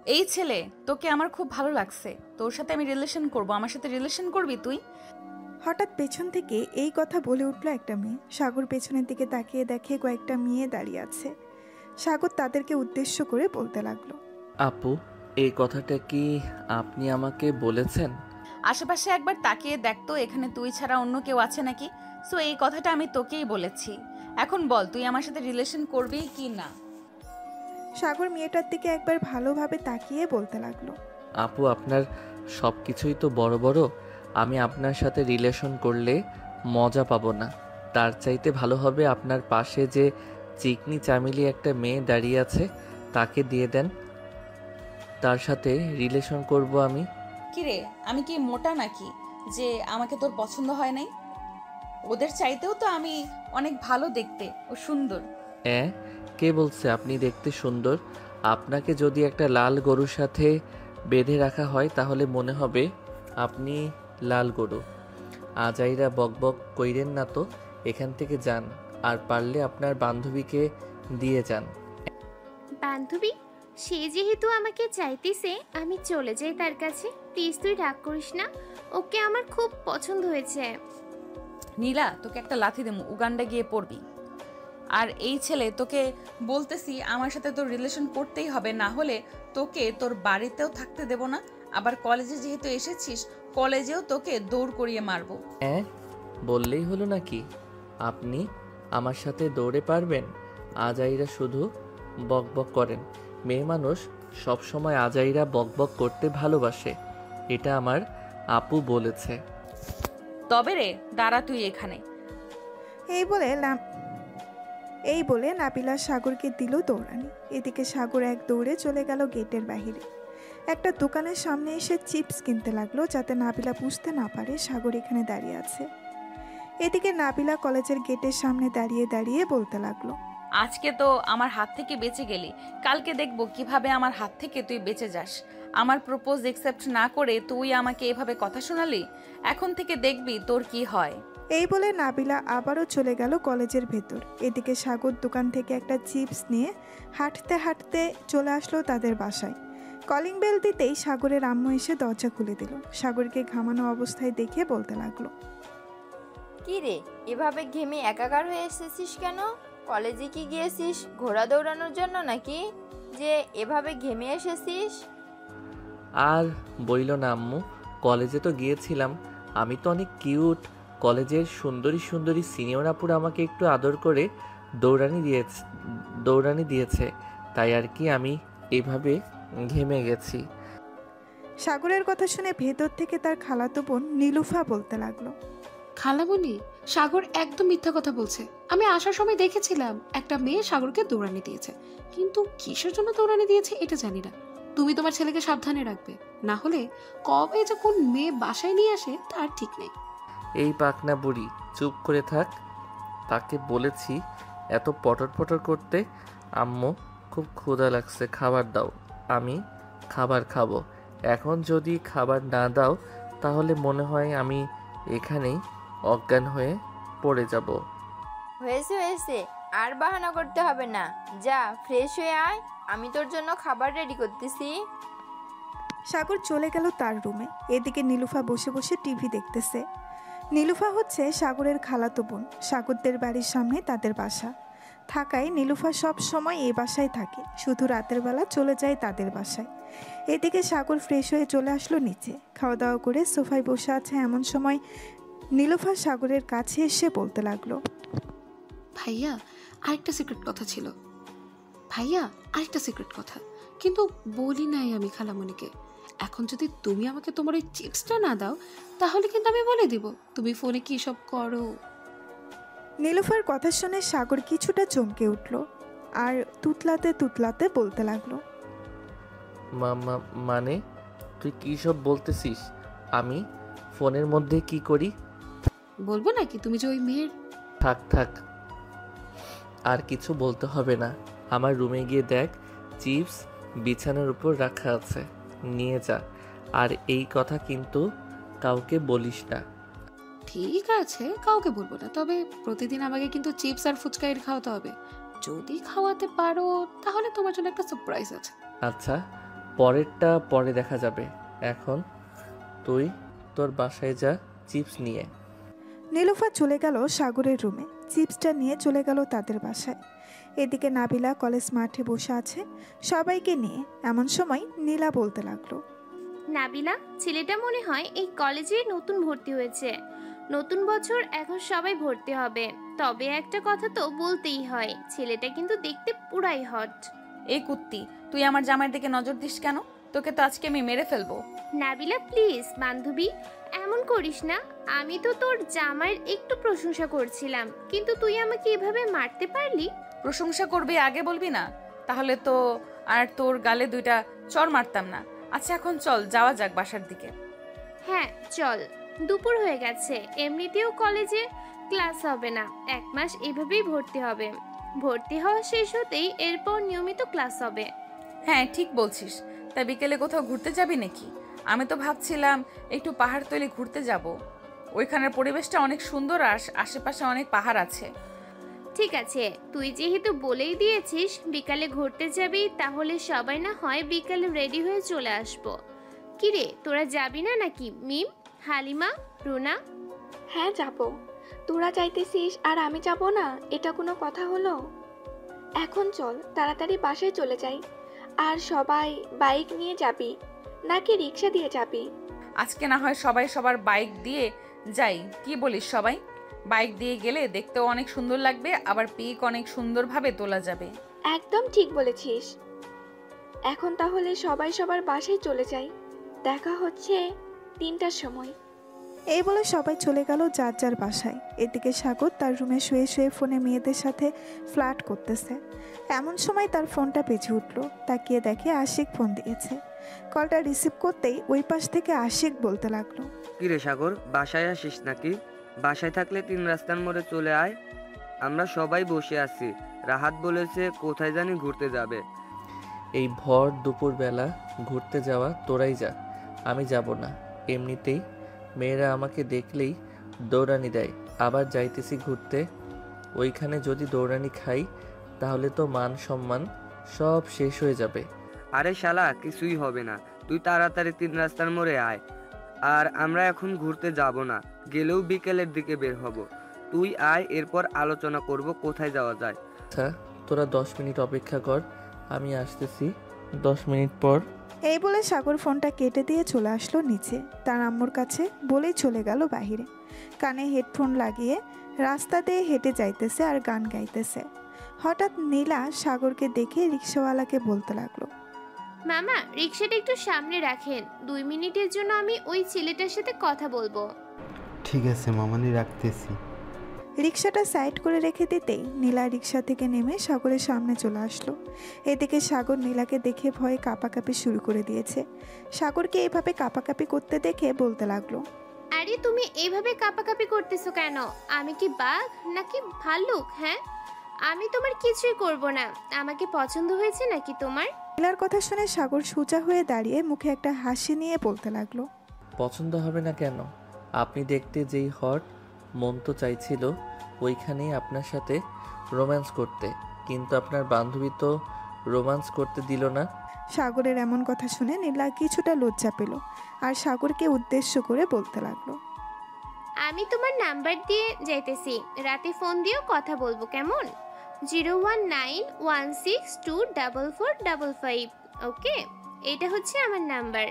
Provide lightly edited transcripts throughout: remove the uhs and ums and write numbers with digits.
এই ছেলে, তোকে আমার খুব ভালো লাগছে। তোর সাথে আমি রিলেশন করব, আমার সাথে রিলেশন করবি তুই? হঠাৎ পেছন থেকে এই কথা বলে উঠল একটা মেয়ে। সাগর পেছনের দিকে তাকিয়ে দেখে কয়েকটা মেয়ে দাঁড়িয়ে আছে। সাগর তাদেরকে উদ্দেশ্য করে বলতে লাগলো। আপু, এই কথাটা কি আপনি আমাকে বলেছেন? আশেপাশে একবার তাকিয়ে দেখ তো, এখানে তুই ছাড়া অন্য কেউ আছে নাকি? সো এই কথাটা আমি তোকেই বলেছি। এখন বল, তুই আমার সাথে রিলেশন করবি কি না? সাগর মেয়েটার দিকে একবার ভালোভাবে তাকিয়ে বলতে লাগলো। আপু, আপনার সব কিছুই তো বড় বড়। আমি আপনার সাথে রিলেশন করলে মজা পাবো না। তার চাইতে ভালো হবে আপনার পাশে যে চিকনি চামেলি একটা মেয়ে দাঁড়িয়ে আছে তাকে দিয়ে দেন, তার সাথে রিলেশন করব আমি। কিরে, আমি কি মোটা নাকি যে আমাকে তোর পছন্দ হয় নাই? ওদের চাইতেও তো আমি অনেক ভালো দেখতে ও সুন্দর। হ্যাঁ, কে বলছে আপনি দেখতে সুন্দর? আপনাকে যদি একটা লাল গরুর সাথে বেঁধে রাখা হয় তাহলে মনে হবে আপনি লাল গরু। আজাইরা বকবক কইরেন না তো, এখান থেকে যান। আর পারলে আপনার বান্ধবীকে দিয়ে যান। বান্ধবী? সে যেহেতু আমাকে চাইতেছে, আমি চলে যাই তার কাছে। প্লিজ তুই রাগ করিস না, ওকে আমার খুব পছন্দ হয়েছে। নীলা, তোকে একটা লাথি দেবো, উগান্ডা গিয়ে পড়বি। আর এই ছেলে, তোকে বলতেছি আমার সাথে তোর রিলেশন করতেই হবে, না হলে তোকে তোর বাড়িতেও থাকতে দেব না। আবার কলেজে যেহেতু এসেছিস, কলেজেও তোকে দৌড় করিয়ে মারবো। হ্যাঁ, বললেই হলো নাকি? আপনি আমার সাথে দৌড়ে পারবেন? আজাইরা শুধু বকবক করেন। মেয়ে মানুষ সব সময় আজাইরা বকবক করতে ভালোবাসে, এটা আমার আপু বলেছে। তবে রে, দাঁড়া তুই এখানে। এই বলে নাবিলা সাগরকে দিল দৌড়ানি। এদিকে সাগর এক দৌড়ে চলে গেল গেটের বাহিরে। একটা দোকানের সামনে এসে চিপস কিনতে লাগলো, যাতে নাবিলা বুঝতে না পারে সাগর এখানে দাঁড়িয়ে আছে। এদিকে নাবিলা কলেজের গেটের সামনে দাঁড়িয়ে দাঁড়িয়ে বলতে লাগলো। আজকে তো আমার হাত থেকে বেঁচে গেলি, কালকে দেখবো কিভাবে আমার হাত থেকে তুই বেঁচে যাস। আমার প্রপোজ একসেপ্ট না করে তুই আমাকে এভাবে কথা শোনালি, এখন থেকে দেখবি তোর কি হয়। এই বলে নাবিলা আবারও চলে গেল কলেজের ভেতর। এদিকে সাগর দোকান থেকে একটা চিপস নিয়ে হাঁটতে হাঁটতে চলে আসলো তাদের বাসায়। কলিং বেল দিতেই সাগরের আম্মু এসে দরজা খুলে দিল। সাগরকে ঘামানো অবস্থায় দেখে বলতে লাগলো। কি রে, এভাবে ঘেমে একাকার হয়ে এসেছিস কেন? কলেজে কি গিয়েছিস ঘোড়া দৌড়ানোর জন্য নাকি, যে এভাবে ঘেমে এসেছিস? আর বইল না আম্মু, কলেজে তো গিয়েছিলাম। আমি তো অনেক কিউট। কলেজের সুন্দরী সুন্দরী সিনিয়র আপুরা আমাকে একটু আদর করে দৌড়ানি দিয়েছে, তাই আর কি আমি এভাবে ঘেমে গেছি। সাগরের কথা শুনে ভেতর থেকে তার খালাতো বোন নীলুফা বলতে লাগলো। খালামণি, সাগর একদম মিথ্যা কথা বলছে। আমি আসার সময় দেখেছিলাম একটা মেয়ে সাগরকে দৌড়ানি দিয়েছে, কিন্তু কিসের জন্য দৌড়ানি দিয়েছে এটা জানি না। তুমি তোমার ছেলেকে সাবধানে রাখবে, না হলে কবে যে কোন মেয়ে বাসায় নিয়ে আসে তার ঠিক নেই। এই পাকনা বুড়ি, চুপ করে থাক। তাকে বলেছি এত পটর পটর করতে। আম্মু, খুব ক্ষুধা লাগছে, খাবার দাও। আমি খাবার খাবো। এখন যদি খাবার না দাও তাহলে মনে হয় আমি এখানেই অজ্ঞান হয়ে পড়ে যাব। হয়েছে হয়েছে, আর বাহানা করতে হবে না। যা ফ্রেশ হয়ে আয়, আমি তোর জন্য খাবার রেডি করতেছি। সাগর চলে গেল তার রুমে। এদিকে নীলুফা বসে বসে টিভি দেখতেছে। নীলুফা হচ্ছে সাগরের খালাতো বোন। সাগরদের বাড়ির সামনে তাদের বাসা থাকায় নীলুফা সব সময় এই বাসায় থাকে, শুধু রাতের বেলা চলে যায় তাদের বাসায়। এদিকে সাগর ফ্রেশ হয়ে চলে আসলো নিচে। খাওয়া দাওয়া করে সোফায় বসে আছে এমন সময় নীলুফা সাগরের কাছে এসে বলতে লাগলো। ভাইয়া, আরেকটা সিক্রেট কথা ছিল। ভাইয়া, আরেকটা সিক্রেট কথা, কিন্তু বলি নাই আমি খালামণিকে। এখন যদি তুমি আমাকে তোমার ওই চিপসটা না দাও তাহলে কিন্তু আমি বলে দিব তুমি ফোনে কি সব করো। নীলুফার কথা শুনে সাগর কিছুটা চমকে উঠল আর তুতলাতে তুতলাতে বলতে লাগলো। মানে তুই কী সব বলতেছিস? আমি ফোনের মধ্যে কি করি? বলবো নাকি তুমি যে ওই মেয়ের। থাক থাক, আর কিছু বলতে হবে না। আমার রুমে গিয়ে দেখ, চিপস বিছানার উপর রাখা আছে, নিয়ে যা। আর এই কথা কিন্তু কাউকে বলিস না। ঠিক আছে, কাউকে বলবো না, তবে প্রতিদিন আমাকে কিন্তু চিপস আর ফুচকা খাওয়াতে হবে। যদি খাওয়াতে পারো তাহলে তোমার জন্য একটা সারপ্রাইজ আছে। আচ্ছা, পরেরটা পরে দেখা যাবে। এখন তুই তোর বাসায় যা চিপস নিয়ে। নীলুফা চলে গেল সাগরের রুমে, চিপসটা নিয়ে চলে গেল তাদের বাসায়। এদিকে নাবিলা কলেজ মাঠে বসে আছে সবাইকে নিয়ে। এমন সময় নীলা বলতে লাগলো, নাবিলা, ছেলেটা মনে হয় এই কলেজে নতুন ভর্তি হয়েছে। নতুন বছর, এখন সবাই ভর্তি হবে। তবে একটা কথা তো বলতেই হয়, ছেলেটা কিন্তু দেখতে পুরাই হট। এই কুত্তি, তুই আমার জামাইয়ের দিকে নজর দিস কেন? তোকে তো আজকে আমি মেরে ফেলবো। নাবিলা প্লিজ বান্ধবী, এমন করিস না। আমি তো তোর জামাইয়ের একটু প্রশংসা করছিলাম, কিন্তু তুই আমাকে এভাবে মারতে পারলি? প্রশংসা করবি আগে বলবি না, তাহলে তো আর তোর গালে 2টা চড় মারতাম না। আচ্ছা এখন চল যাওয়া যাক বাসার দিকে। হ্যাঁ চল, দুপুর হয়ে গেছে। এমনিতেও কলেজে ক্লাস হবে না, 1 মাস এভাবেই ভর্তি হবে। ভর্তি হওয়া শেষ হতেই এরপর নিয়মিত ক্লাস হবে। হ্যাঁ ঠিক বলছিস। তা বিকেলে কোথাও ঘুরতে যাবি নাকি? আমি তো ভাবছিলাম একটু পাহাড়তলি ঘুরতে যাব। ওইখানের পরিবেশটা অনেক সুন্দর আর আশেপাশে অনেক পাহাড় আছে। ঠিক আছে, তুই যেহেতু বলেই দিয়েছিস বিকালে ঘুরতে যাবি, তাহলে সবাই না হয় বিকালে রেডি হয়ে চলে আসবো। কিরে, তোরা যাবি না নাকি? মিম, হালিমা, রুনা? হ্যাঁ যাব। তোরা চাইতেছিস আর আমি যাব না, এটা কোনো কথা হলো? এখন চল তাড়াতাড়ি বাসায় চলে যাই। আর সবাই বাইক নিয়ে যাবি নাকি রিক্সা দিয়ে যাবি? আজকে না হয় সবাই সবার বাইক দিয়ে যাই, কি বলিস? সবাই বাইক দিয়ে গেলে দেখতেও অনেক সুন্দর লাগবে, আবার পিক অনেক সুন্দরভাবে তোলা যাবে। একদম ঠিক বলেছিস। এখন তাহলে সবাই সবার বাসায় চলে যাই, দেখা হচ্ছে 3টার সময়। এই বলে সবাই চলে গেল যার যার বাসায়। এদিকে সাগর তার রুমে শুয়ে শুয়ে ফোনে মেয়েদের সাথে ফ্লার্ট করতেছে। এমন সময় তার ফোনটা বেজে উঠল। তাকিয়ে দেখে আশিক ফোন দিয়েছে। কলটা রিসিভ করতেই ওই পাশ থেকে আশিক বলতে লাগলো, কিরে সাগর, বাসায় আসিস নাকি? বাসায় থাকলে 3 রাস্তার মোড়ে চলে আয়, আমরা সবাই বসে আছি। রাহাত বলেছে কোথায় জানি ঘুরতে যাবে। এই ভর দুপুরবেলা ঘুরতে যাওয়া তোরাই যা, আমি যাব না। এমনিতেই মেয়েরা আমাকে দেখলেই দৌড়ানি দেয়। আবার যাইতেছি ঘুরতে, ওইখানে যদি দৌড়ানি খাই তাহলে তো মান সম্মান সব শেষ হয়ে যাবে। আরে শালা, কিছুই হবে না, তুই তাড়াতাড়ি 3 রাস্তার মোড়ে আয়। আর আমরা এখন ঘুরতে যাব না, গেলেও বিকেলের দিকে বের হব। তুই আয়, এরপর আলোচনা করব কোথায় যাওয়া যায়। আচ্ছা তোরা 10 মিনিট অপেক্ষা কর, আমি আসতেছি 10 মিনিট পর। এই বলে সাগর ফোনটা কেটে দিয়ে চলে আসলো নিচে, তার আম্মুর কাছে বলেই চলে গেল বাহিরে। কানে হেডফোন লাগিয়ে রাস্তা দিয়ে হেঁটে যাইতেছে আর গান গাইতেছে। হঠাৎ নীলা সাগরকে দেখে রিক্সাওয়ালাকে বলতে লাগলো, মামা, রিক্সাটা একটু সামনে রাখেন। 2 মিনিটের জন্য আমি ওই ছেলেটার সাথে কথা বলবো। ঠিক আছে মামানি, রাখতেছি। রিক্সাটা সাইড করে রেখে দিতেই নীলা রিক্সা থেকে নেমে সাগরের সামনে চলে আসলো। এদিকে সাগর নীলাকে দেখে ভয়ে কাঁপাকাঁপি শুরু করে দিয়েছে। সাগরকে এভাবে কাঁপাকাঁপি করতে দেখে বলতে লাগলো, আরে তুমি এইভাবে কাঁপাকাঁপি করতেছো কেন? আমি কি বাঘ নাকি ভাল্লুক? হ্যাঁ, আমি তোমার কিছুই করব না। আমাকে পছন্দ হয়েছে নাকি তোমার? নীলার কথা শুনে সাগর সোজা হয়ে দাঁড়িয়ে মুখে একটা হাসি নিয়ে বলতে লাগলো, পছন্দ হবে না কেন? আপনি দেখতে যেই হট, মন তো চাইছিল ওইখানেই আপনার সাথে রোম্যান্স করতে, কিন্তু আপনার বান্ধবী তো রোম্যান্স করতে দিল না। সাগরের এমন কথা শুনে নীলা কিছুটা লজ্জা পেল আর সাগরকে উদ্দেশ্য করে বলতে লাগলো, আমি তোমার নাম্বার দিয়ে যাইতেছি, রাতে ফোন দিয়েও কথা বলবো, কেমন? 01916244555। ওকে, এটা হচ্ছে আমার নাম্বার।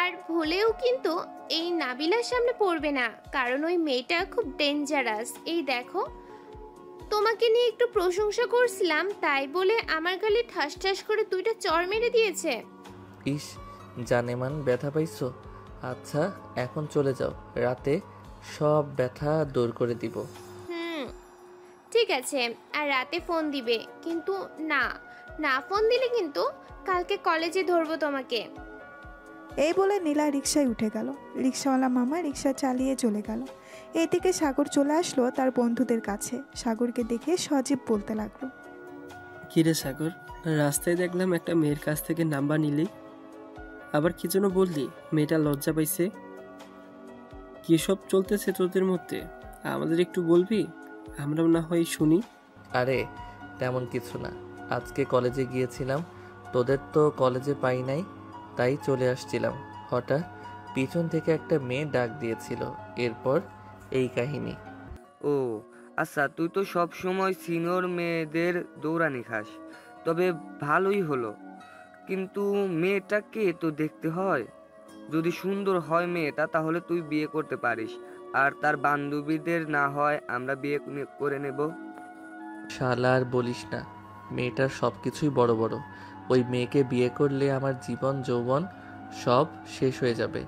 আর ভুলেও কিন্তু এই নাবিলার সামনে পড়বে না, কারণ ওই মেয়েটা খুব ডেঞ্জারাস। এই দেখো, তোমাকে নিয়ে একটু প্রশংসা করছিলাম, তাই বলে আমার গালে ঠাস ঠাস করে 2টা চড় মেরে দিয়েছে। ইস, জানেমান ব্যথা পাইছো? আচ্ছা এখন চলে যাও, রাতে সব ব্যথা দূর করে দিব। ঠিক আছে, আর রাতে ফোন দিবে কিন্তু। না ফোন দিলে কিন্তু কালকে কলেজে ধরবো তোমাকে। এই বলে নীলা রিক্সায় উঠে গেল। রিক্সাওয়ালা মামা রিক্সা চালিয়ে চলে গেল। এদিকে সাগর চলে আসলো তার বন্ধুদের কাছে। সাগরকে দেখে সজীব বলতে লাগলো, কিরে সাগর, রাস্তায় দেখলাম একটা মেয়ের কাছ থেকে নাম্বার নিলি, আবার কি জন্য বললি? মেয়েটা লজ্জা পাইছে? কি সব চলতেছে তোদের মধ্যে? আমাদের একটু বলবি, আমরা না হয় শুনি। আরে তেমন কিছু না, আজকে কলেজে গিয়েছিলাম, তোদের তো কলেজে পাই নাই, তাই চলে আসছিলাম। হঠাৎ পিছন থেকে একটা মেয়ে ডাক দিয়েছিল, এরপর এই কাহিনী। ও আচ্ছা, তুই তো সব সময় সিনিয়র মেয়েদের দৌড়ানি খাস, তবে ভালোই হলো। কিন্তু মেয়েটাকে তো দেখতে হয়, যদি সুন্দর হয় মেয়েটা তাহলে তুই বিয়ে করতে পারিস, আর তার বান্ধবীদের না হয় আমরা বিয়ে করে নেব। শালা আর বলিস না, মেয়েটার সব কিছুই বড় বড়। ওই মেয়েকে বিয়ে করলে আমার জীবন যৌবন সব শেষ হয়ে যাবে।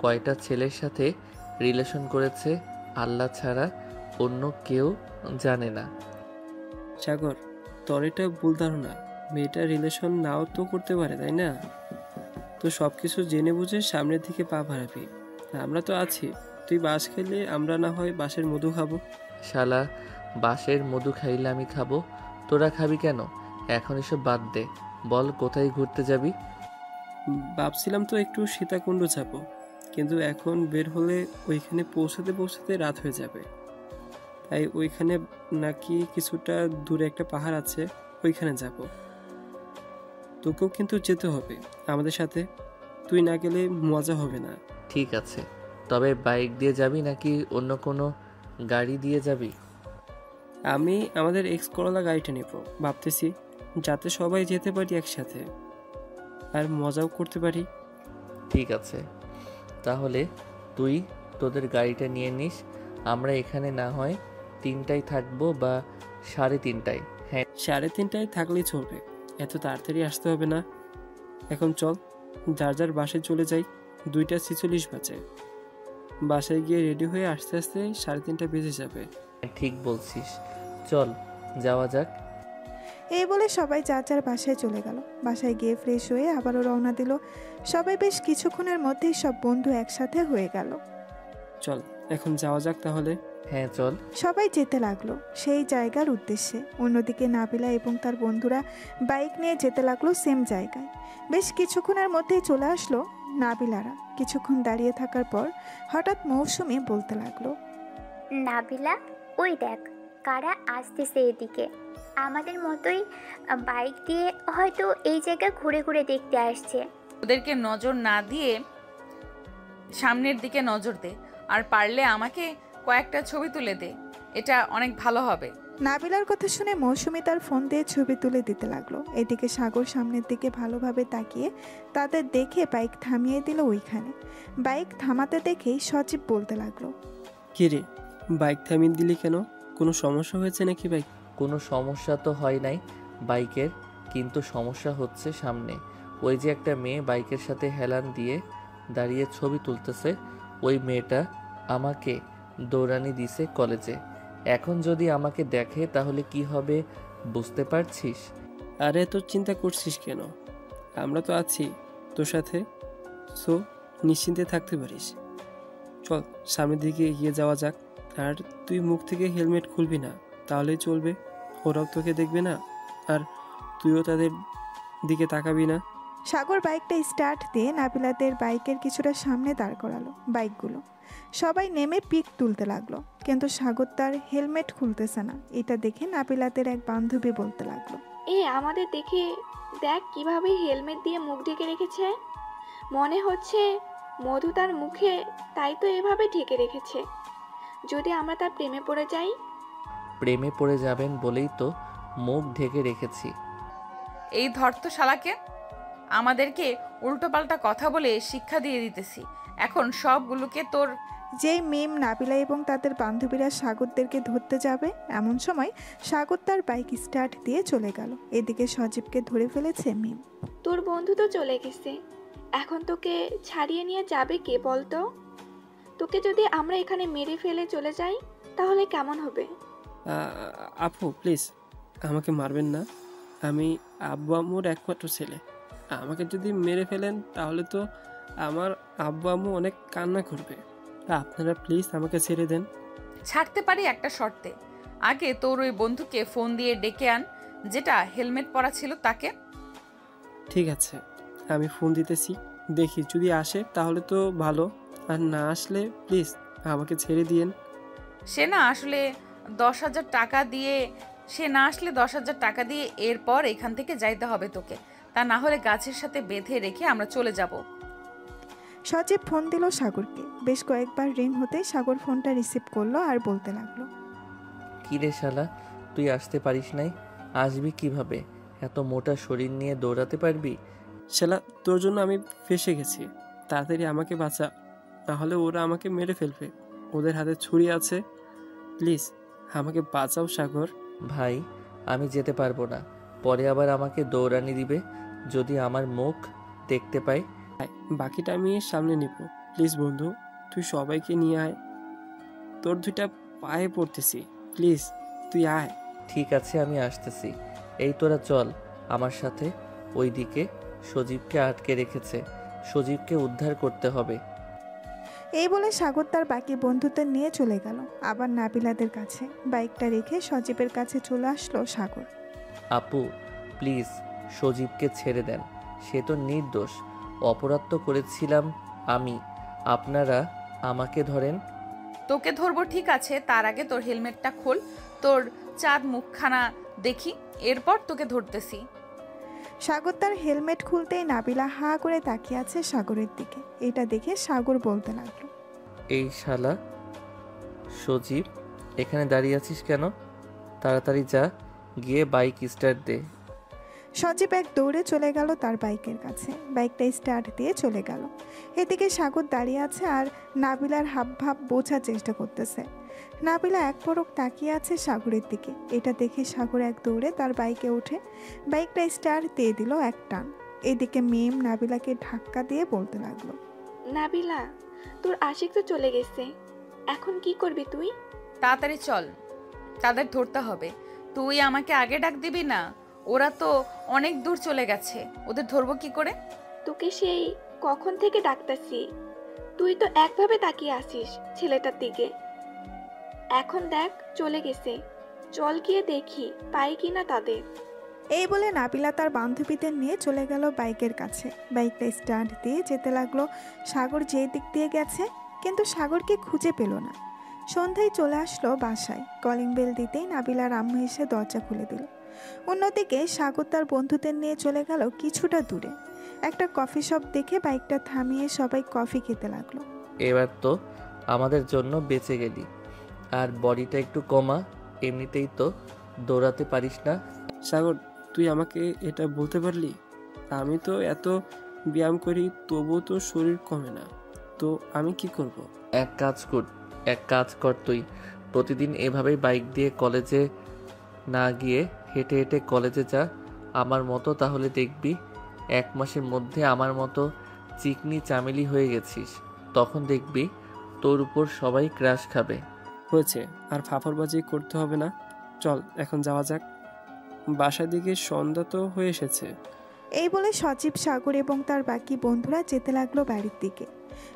কয়টা ছেলের সাথে রিলেশন করেছে আল্লাহ ছাড়া অন্য কেউ জানে না। সাগর, তোর এটা ভুল ধারণা। মেয়েটা রিলেশন নাও তো করতে পারে, তাই না? তো সব কিছু জেনে বুঝে সামনের দিকে পা বাড়াবি। আমরা তো আছি, তুই বাঁশ খেলে আমরা না হয় বাঁশের মধু খাবো। শালা, বাঁশের মধু খাইলে আমি খাবো, তোরা খাবি কেন? এখন এসব বাদ দে, বল কোথায় ঘুরতে যাবি? ভাবছিলাম তো একটু সীতাকুণ্ড যাব, কিন্তু এখন বের হলে ওইখানে পৌঁছাতে পৌঁছাতে রাত হয়ে যাবে। তাই ওইখানে নাকি কিছুটা দূরে একটা পাহাড় আছে, ওইখানে যাব। তোকেও কিন্তু যেতে হবে আমাদের সাথে, তুই না গেলে মজা হবে না। ঠিক আছে, তবে বাইক দিয়ে যাবি নাকি অন্য কোনো গাড়ি দিয়ে যাবি? আমি আমাদের এক্স করলা গাড়িটা নেব ভাবতেছি, যাতে সবাই যেতে পারি একসাথে আর মজাও করতে পারি। ঠিক আছে, তাহলে তুই তোদের গাড়িটা নিয়ে নিস। আমরা এখানে না হয় 3টায় থাকবো বা 3:30টায়। হ্যাঁ, 3:30টায় থাকলেই চলবে, এত তাড়াতাড়ি আসতে হবে না। এখন চল যার যার বাসায় চলে যাই, 2:46 বাজে। বাসায় গিয়ে রেডি হয়ে আস্তে আস্তে 3:30 বেজে যাবে। ঠিক বলছিস, চল যাওয়া যাক। এই বলে সবাই যার যার বাসায় চলে গেল। বাসায় গিয়ে ফ্রেশ হয়ে আবারও রওনা দিল সবাই। বেশ কিছুক্ষণের মধ্যেই সব বন্ধু একসাথে হয়ে গেল। চল এখন যাওয়া যাক তাহলে। হ্যাঁ চল। সবাই যেতে লাগলো সেই জায়গার উদ্দেশ্যে। অন্যদিকে নাবিলা এবং তার বন্ধুরা বাইক নিয়ে যেতে লাগলো সেম জায়গায়। বেশ কিছুক্ষণের মধ্যেই চলে আসলো নাবিলারা। কিছুক্ষণ দাঁড়িয়ে থাকার পর হঠাৎ মৌসুমী বলতে লাগলো, নাবিলা, ওই দেখ কারা আসতেছে এদিকে। আমাদের মতোই বাইক দিয়ে হয়তো এই জায়গা ঘুরে ঘুরে দেখতে আসছে। ওদেরকে নজর না দিয়ে সামনের দিকে নজর দে, আর পারলে আমাকে কয়েকটা ছবি তুলে দে, এটা অনেক ভালো হবে। নাবিলার কথা শুনে মৌসুমী তার ফোন দিয়ে ছবি তুলে দিতে লাগলো। এদিকে সাগর সামনের দিকে ভালোভাবে তাকিয়ে তাদের দেখে বাইক থামিয়ে দিল ওইখানে। বাইক থামাতে দেখেই সজীব বলতে লাগলো, কি রে, বাইক থামিয়ে দিলি কেন? কোনো সমস্যা হয়েছে নাকি বাইক? কোনো সমস্যা তো হয় নাই বাইকের, কিন্তু সমস্যা হচ্ছে সামনে। ওই যে একটা মেয়ে বাইকের সাথে হেলান দিয়ে দাঁড়িয়ে ছবি তুলতেছে, ওই মেয়েটা আমাকে দৌড়ানি দিছে কলেজে। এখন যদি আমাকে দেখে তাহলে কি হবে বুঝতে পারছিস? আরে তোর চিন্তা করছিস কেন? আমরা তো আছি তোর সাথে, সো নিশ্চিন্তে থাকতে পারিস। চল সামনের দিকে এগিয়ে যাওয়া যাক। আর তুই মুখ থেকে হেলমেট খুলবি না, তাহলেই চলবে। ওরাও তোকে দেখবে না, আর তুইও তাদের দিকে তাকাবি না। সাগর বাইকটা স্টার্ট দিয়ে নাবিলাদের বাইকের কিছুটা সামনে দাঁড় করালো বাইকগুলো। সবাই নেমে পিক তুলতে লাগলো, কিন্তু সাগর তার হেলমেট খুলতেছে না। এটা দেখে নাবিলাদের এক বান্ধবী বলতে লাগলো, আমাদের দেখে দেখ কিভাবে হেলমেট দিয়ে মুখ ঢেকে রেখেছে। মনে হচ্ছে মধু তার মুখে, তাই তো এভাবে ঢেকে রেখেছে। যদি আমরা তার প্রেমে পড়ে যাই? প্রেমে পড়ে যাবেন বলেই তো মুখ ঢেকে রেখেছি। এই ধর্ত শালাকে, আমাদেরকে উল্টোপাল্টা কথা বলে শিক্ষা দিয়ে দিতেছি। এখন সবগুলোকে তোর। যেই মিম নাবিলা এবং তাদের বান্ধবীরা সাগরদেরকে ধরতে যাবে, এমন সময় সাগর তার বাইক স্টার্ট দিয়ে চলে গেল। এদিকে সজীবকে ধরে ফেলেছে মিম। তোর বন্ধু তো চলে গেছে, এখন তোকে ছাড়িয়ে নিয়ে যাবে কে বলতো? তোকে যদি আমরা এখানে মেরে ফেলে চলে যাই তাহলে কেমন হবে? আপু প্লিজ আমাকে মারবেন না, আমি আব্বু আম্মুর একমাত্র ছেলে। আমাকে যদি মেরে ফেলেন তাহলে তো আমার আব্বু আম্মু অনেক কান্না করবে। আপনারা প্লিজ আমাকে ছেড়ে দেন। ছাড়তে পারি একটা শর্তে। আগে তোর ওই বন্ধুকে ফোন দিয়ে ডেকে আন, যেটা হেলমেট পরা ছিল তাকে। ঠিক আছে, আমি ফোন দিতেছি, দেখি যদি আসে তাহলে তো ভালো, আর না আসলে প্লিজ আমাকে ছেড়ে দিয়েন। সে না আসলে 10,000 টাকা দিয়ে এরপর এখান থেকে যাইতে হবে তোকে। তা না হলে গাছের সাথে বেঁধে রেখে আমরা চলে যাব। সজীব ফোন দিল সাগরকে। বেশ কয়েকবার রিং হতে সাগর ফোনটা রিসিভ করলো আর বলতে লাগলো, কি রে শালা, তুই আসতে পারিস নাই? আসবি কিভাবে? এত মোটা শরীর নিয়ে দৌড়াতে পারবি? শালা, তোর জন্য আমি ফেঁসে গেছি। তাড়াতাড়ি আমাকে বাঁচা, নাহলে ওরা আমাকে মেরে ফেলবে। ওদের হাতে ছুরি আছে। প্লিজ আমাকে বাঁচাও সাগর। ভাই, আমি যেতে পারবো না। পরে আবার আমাকে দৌড়ানি দিবে যদি আমার মুখ দেখতে পাই। বাকিটা আমি সামনে নিব। প্লিজ বন্ধু, তুই সবাইকে নিয়ে আয়। তোর দুইটা পায়ে পড়তেছি, প্লিজ তুই আয়। ঠিক আছে, আমি আসতেছি। এই তোরা চল আমার সাথে। ওইদিকে সজীবকে আটকে রেখেছে, সজীবকে উদ্ধার করতে হবে। এই বলে সাগর তার বাকি বন্ধুদের নিয়ে চলে গেল আবার নাবিলাদের কাছে। বাইকটা রেখে সজীবের কাছে চলে আসলো সাগর। আপু প্লিজ সজীবকে ছেড়ে দেন, সে তো নির্দোষ। অপরাধ তো করেছিলাম আমি, আপনারা আমাকে ধরেন। তোকে ধরবো ঠিক আছে, তার আগে তোর হেলমেটটা খোল, তোর চাঁদ মুখখানা দেখি, এরপর তোকে ধরতেছি। সাগর তার হেলমেট খুলতেই নাবিলা হা করে তাকিয়ে আছে সাগরের দিকে। এটা দেখে সাগর বলতে লাগলো, এই শালা সজীব, এখানে দাঁড়িয়ে আছিস কেন? তাড়াতাড়ি যা, গিয়ে বাইক স্টার্ট দে। সজীব এক দৌড়ে চলে গেল তার বাইকের কাছে। বাইকটা স্টার্ট দিয়ে চলে গেল। এদিকে সাগর দাঁড়িয়ে আছে আর নাবিলার হাবভাব বোঝার চেষ্টা করতেছে। নাবিলা এক পলক তাকিয়ে আছে সাগরের দিকে। এটা দেখে সাগর এক দৌড়ে তার বাইকে উঠে বাইকটা স্টার্ট দিয়ে দিল এক টান। এদিকে মেম নাবিলাকে ধাক্কা দিয়ে বলতে লাগলো, নাবিলা, তোর আশিক তো চলে গেছে, এখন কি করবি তুই? তাড়াতাড়ি চল, তাদের ধরতে হবে। তুই আমাকে আগে ডাক দিবি না? ওরা তো অনেক দূর চলে গেছে, ওদের ধরবো কি করে? তোকে সেই কখন থেকে ডাকতাছি, তুই তো একভাবে তাকিয়ে আসিস ছেলেটার দিকে। এখন দেখ চলে গেছে, চল গিয়ে দেখি পাই কিনা তাদের। এই বলে নাবিলা তার বান্ধবীদের নিয়ে চলে গেল বাইকের কাছে। বাইকটা স্টার্ট দিয়ে যেতে লাগলো সাগর যে দিক দিয়ে গেছে, কিন্তু সাগরকে খুঁজে পেল না। সন্ধ্যায় চলে আসলো বাসায়। কলিং বেল দিতেই নাবিলার আম্মু এসে দরজা খুলে দিল। অন্যদিকে সাগর তার বন্ধুদের নিয়ে চলে গেল কিছুটা দূরে। একটা কফি শপ দেখে বাইকটা থামিয়ে সবাই কফি খেতে লাগলো। এবার তো আমাদের জন্য বেঁচে গেলি। আর বডিটা একটু কমা, এমনিতেই তো দৌড়াতে পারিস না। সাগর, তুই আমাকে এটা বলতে পারলি? আমি তো এত ব্যায়াম করি, তবুও তো শরীর কমে না, তো আমি কি করব? এক কাজ কর, তুই প্রতিদিন এভাবেই বাইক দিয়ে কলেজে না গিয়ে হেঁটে হেঁটে কলেজে যা আমার মতো, তাহলে দেখবি 1 মাসের মধ্যে আমার মতো চিকনি চামেলি হয়ে গেছিস। তখন দেখবি তোর উপর সবাই ক্রাশ খাবে। হয়েছে, আর ফাফরবাজি করতে হবে না। চল এখন যাওয়া যাক, বাসার দিকে সন্ধ্যা তো হয়ে এসেছে। এই বলে সজীব, সাগর এবং তার বাকি বন্ধুরা যেতে লাগলো বাড়ির দিকে।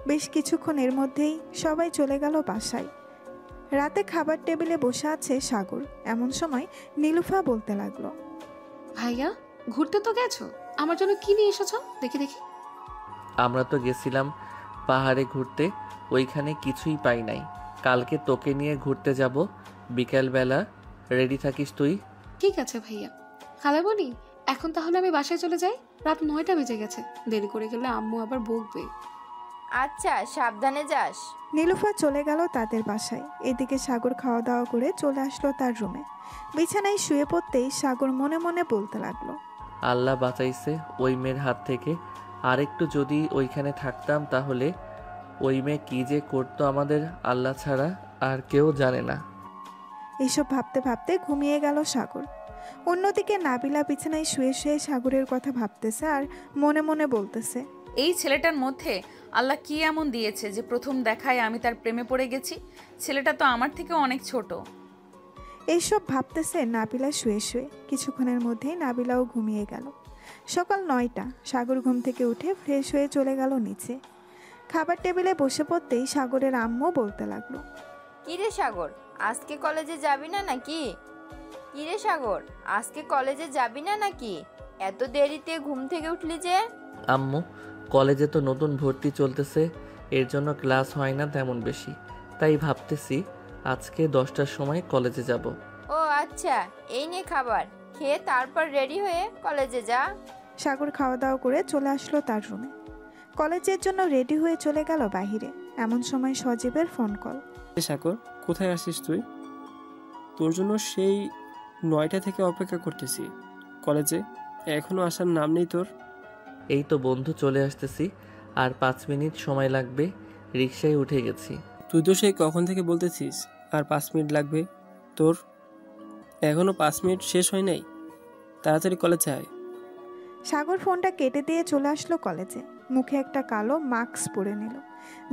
বেশ কিছুক্ষণের মধ্যেই সবাই চলে গেল বাসায়। রাতে খাবার টেবিলে বসে আছে সাগর। এমন সময় নীলুফা বলতে লাগলো, ভাইয়া, ঘুরতে তো গেছো, আমার জন্য কি নিয়ে এসেছো দেখি দেখি। আমরা তো গেছিলাম পাহাড়ে ঘুরতে, ওইখানে কিছুই পাই নাই। কালকে তোকে নিয়ে ঘুরতে যাব বিকালবেলা, রেডি থাকিস তুই? ঠিক আছে ভাইয়া। খালামণি, এখন তাহলে আমি বাসায় চলে যাই, রাত 9টা বেজে গেছে, দেরি করে গেলে আম্মু আবার বকবে। আচ্ছা, সাবধানে যাস। নীলুফা চলে গেল তাদের বাসায়। এদিকে সাগর খাওয়া দাওয়া করে চলে আসলো তার রুমে। বিছানায় শুয়ে পড়তেই সাগর মনে মনে বলতে লাগলো, আল্লাহ বাঁচাইছে ওই মেয়ের হাত থেকে। আর একটু যদি ওইখানে থাকতাম, তাহলে ওই মেয়ে কী যে করতো আমাদের আল্লাহ ছাড়া আর কেউ জানে না। এইসব ভাবতে ভাবতে ঘুমিয়ে গেল সাগর। অন্যদিকে নাবিলা বিছানায় শুয়ে শুয়ে সাগরের কথা ভাবতেছে আর মনে মনে বলতেছে, এই ছেলেটার মধ্যে আল্লাহ কি এমন দিয়েছে যে প্রথম দেখায় আমি তার প্রেমে পড়ে গেছি। ছেলেটা তো আমার থেকে অনেক ছোট। এইসব ভাবতেছে নাবিলা শুয়ে শুয়ে। কিছুক্ষণের মধ্যেই নাবিলাও ঘুমিয়ে গেল। সকাল 9টা। সাগর ঘুম থেকে উঠে ফ্রেশ হয়ে চলে গেল নিচে। খাবার টেবিলে বসে পড়তেই সাগরের আম্মু বলতে লাগলো, কিরে সাগর, আজকে কলেজে যাবি না নাকি? কিরে সাগর, আজকে কলেজে যাবি না নাকি? এত দেরিতে ঘুম থেকে উঠলি যে? আম্মু, কলেজে তো নতুন ভর্তি চলতেছে, এর জন্য ক্লাস হয় না তেমন বেশি, তাই ভাবতেছি আজকে 10টার সময় কলেজে যাব। ও আচ্ছা, এই নে খাবার, খেয়ে তারপর রেডি হয়ে কলেজে যা। সাগর খাওয়া দাওয়া করে চলে আসলো তার রুমে। কলেজের জন্য রেডি হয়ে চলে গেল বাহিরে। এমন সময় সজীবের ফোন কল। সাগর, কোথায় আসিস তুই? তোর জন্য সেই 9টা থেকে অপেক্ষা করতেছি কলেজে, এখনো আসার নাম নেই তোর। এই তো বন্ধু চলে আসতেছি, আর 5 মিনিট সময় লাগবে, রিকশায় উঠে গেছি। তুই তো সেই কখন থেকে বলতেছিস আর 5 মিনিট লাগবে, তোর এখনো 5 মিনিট শেষ হয় নাই, তাড়াতাড়ি কলেজে আয়। সাগর ফোনটা কেটে দিয়ে চলে আসলো কলেজে। মুখে একটা কালো মাস্ক পরে নিল,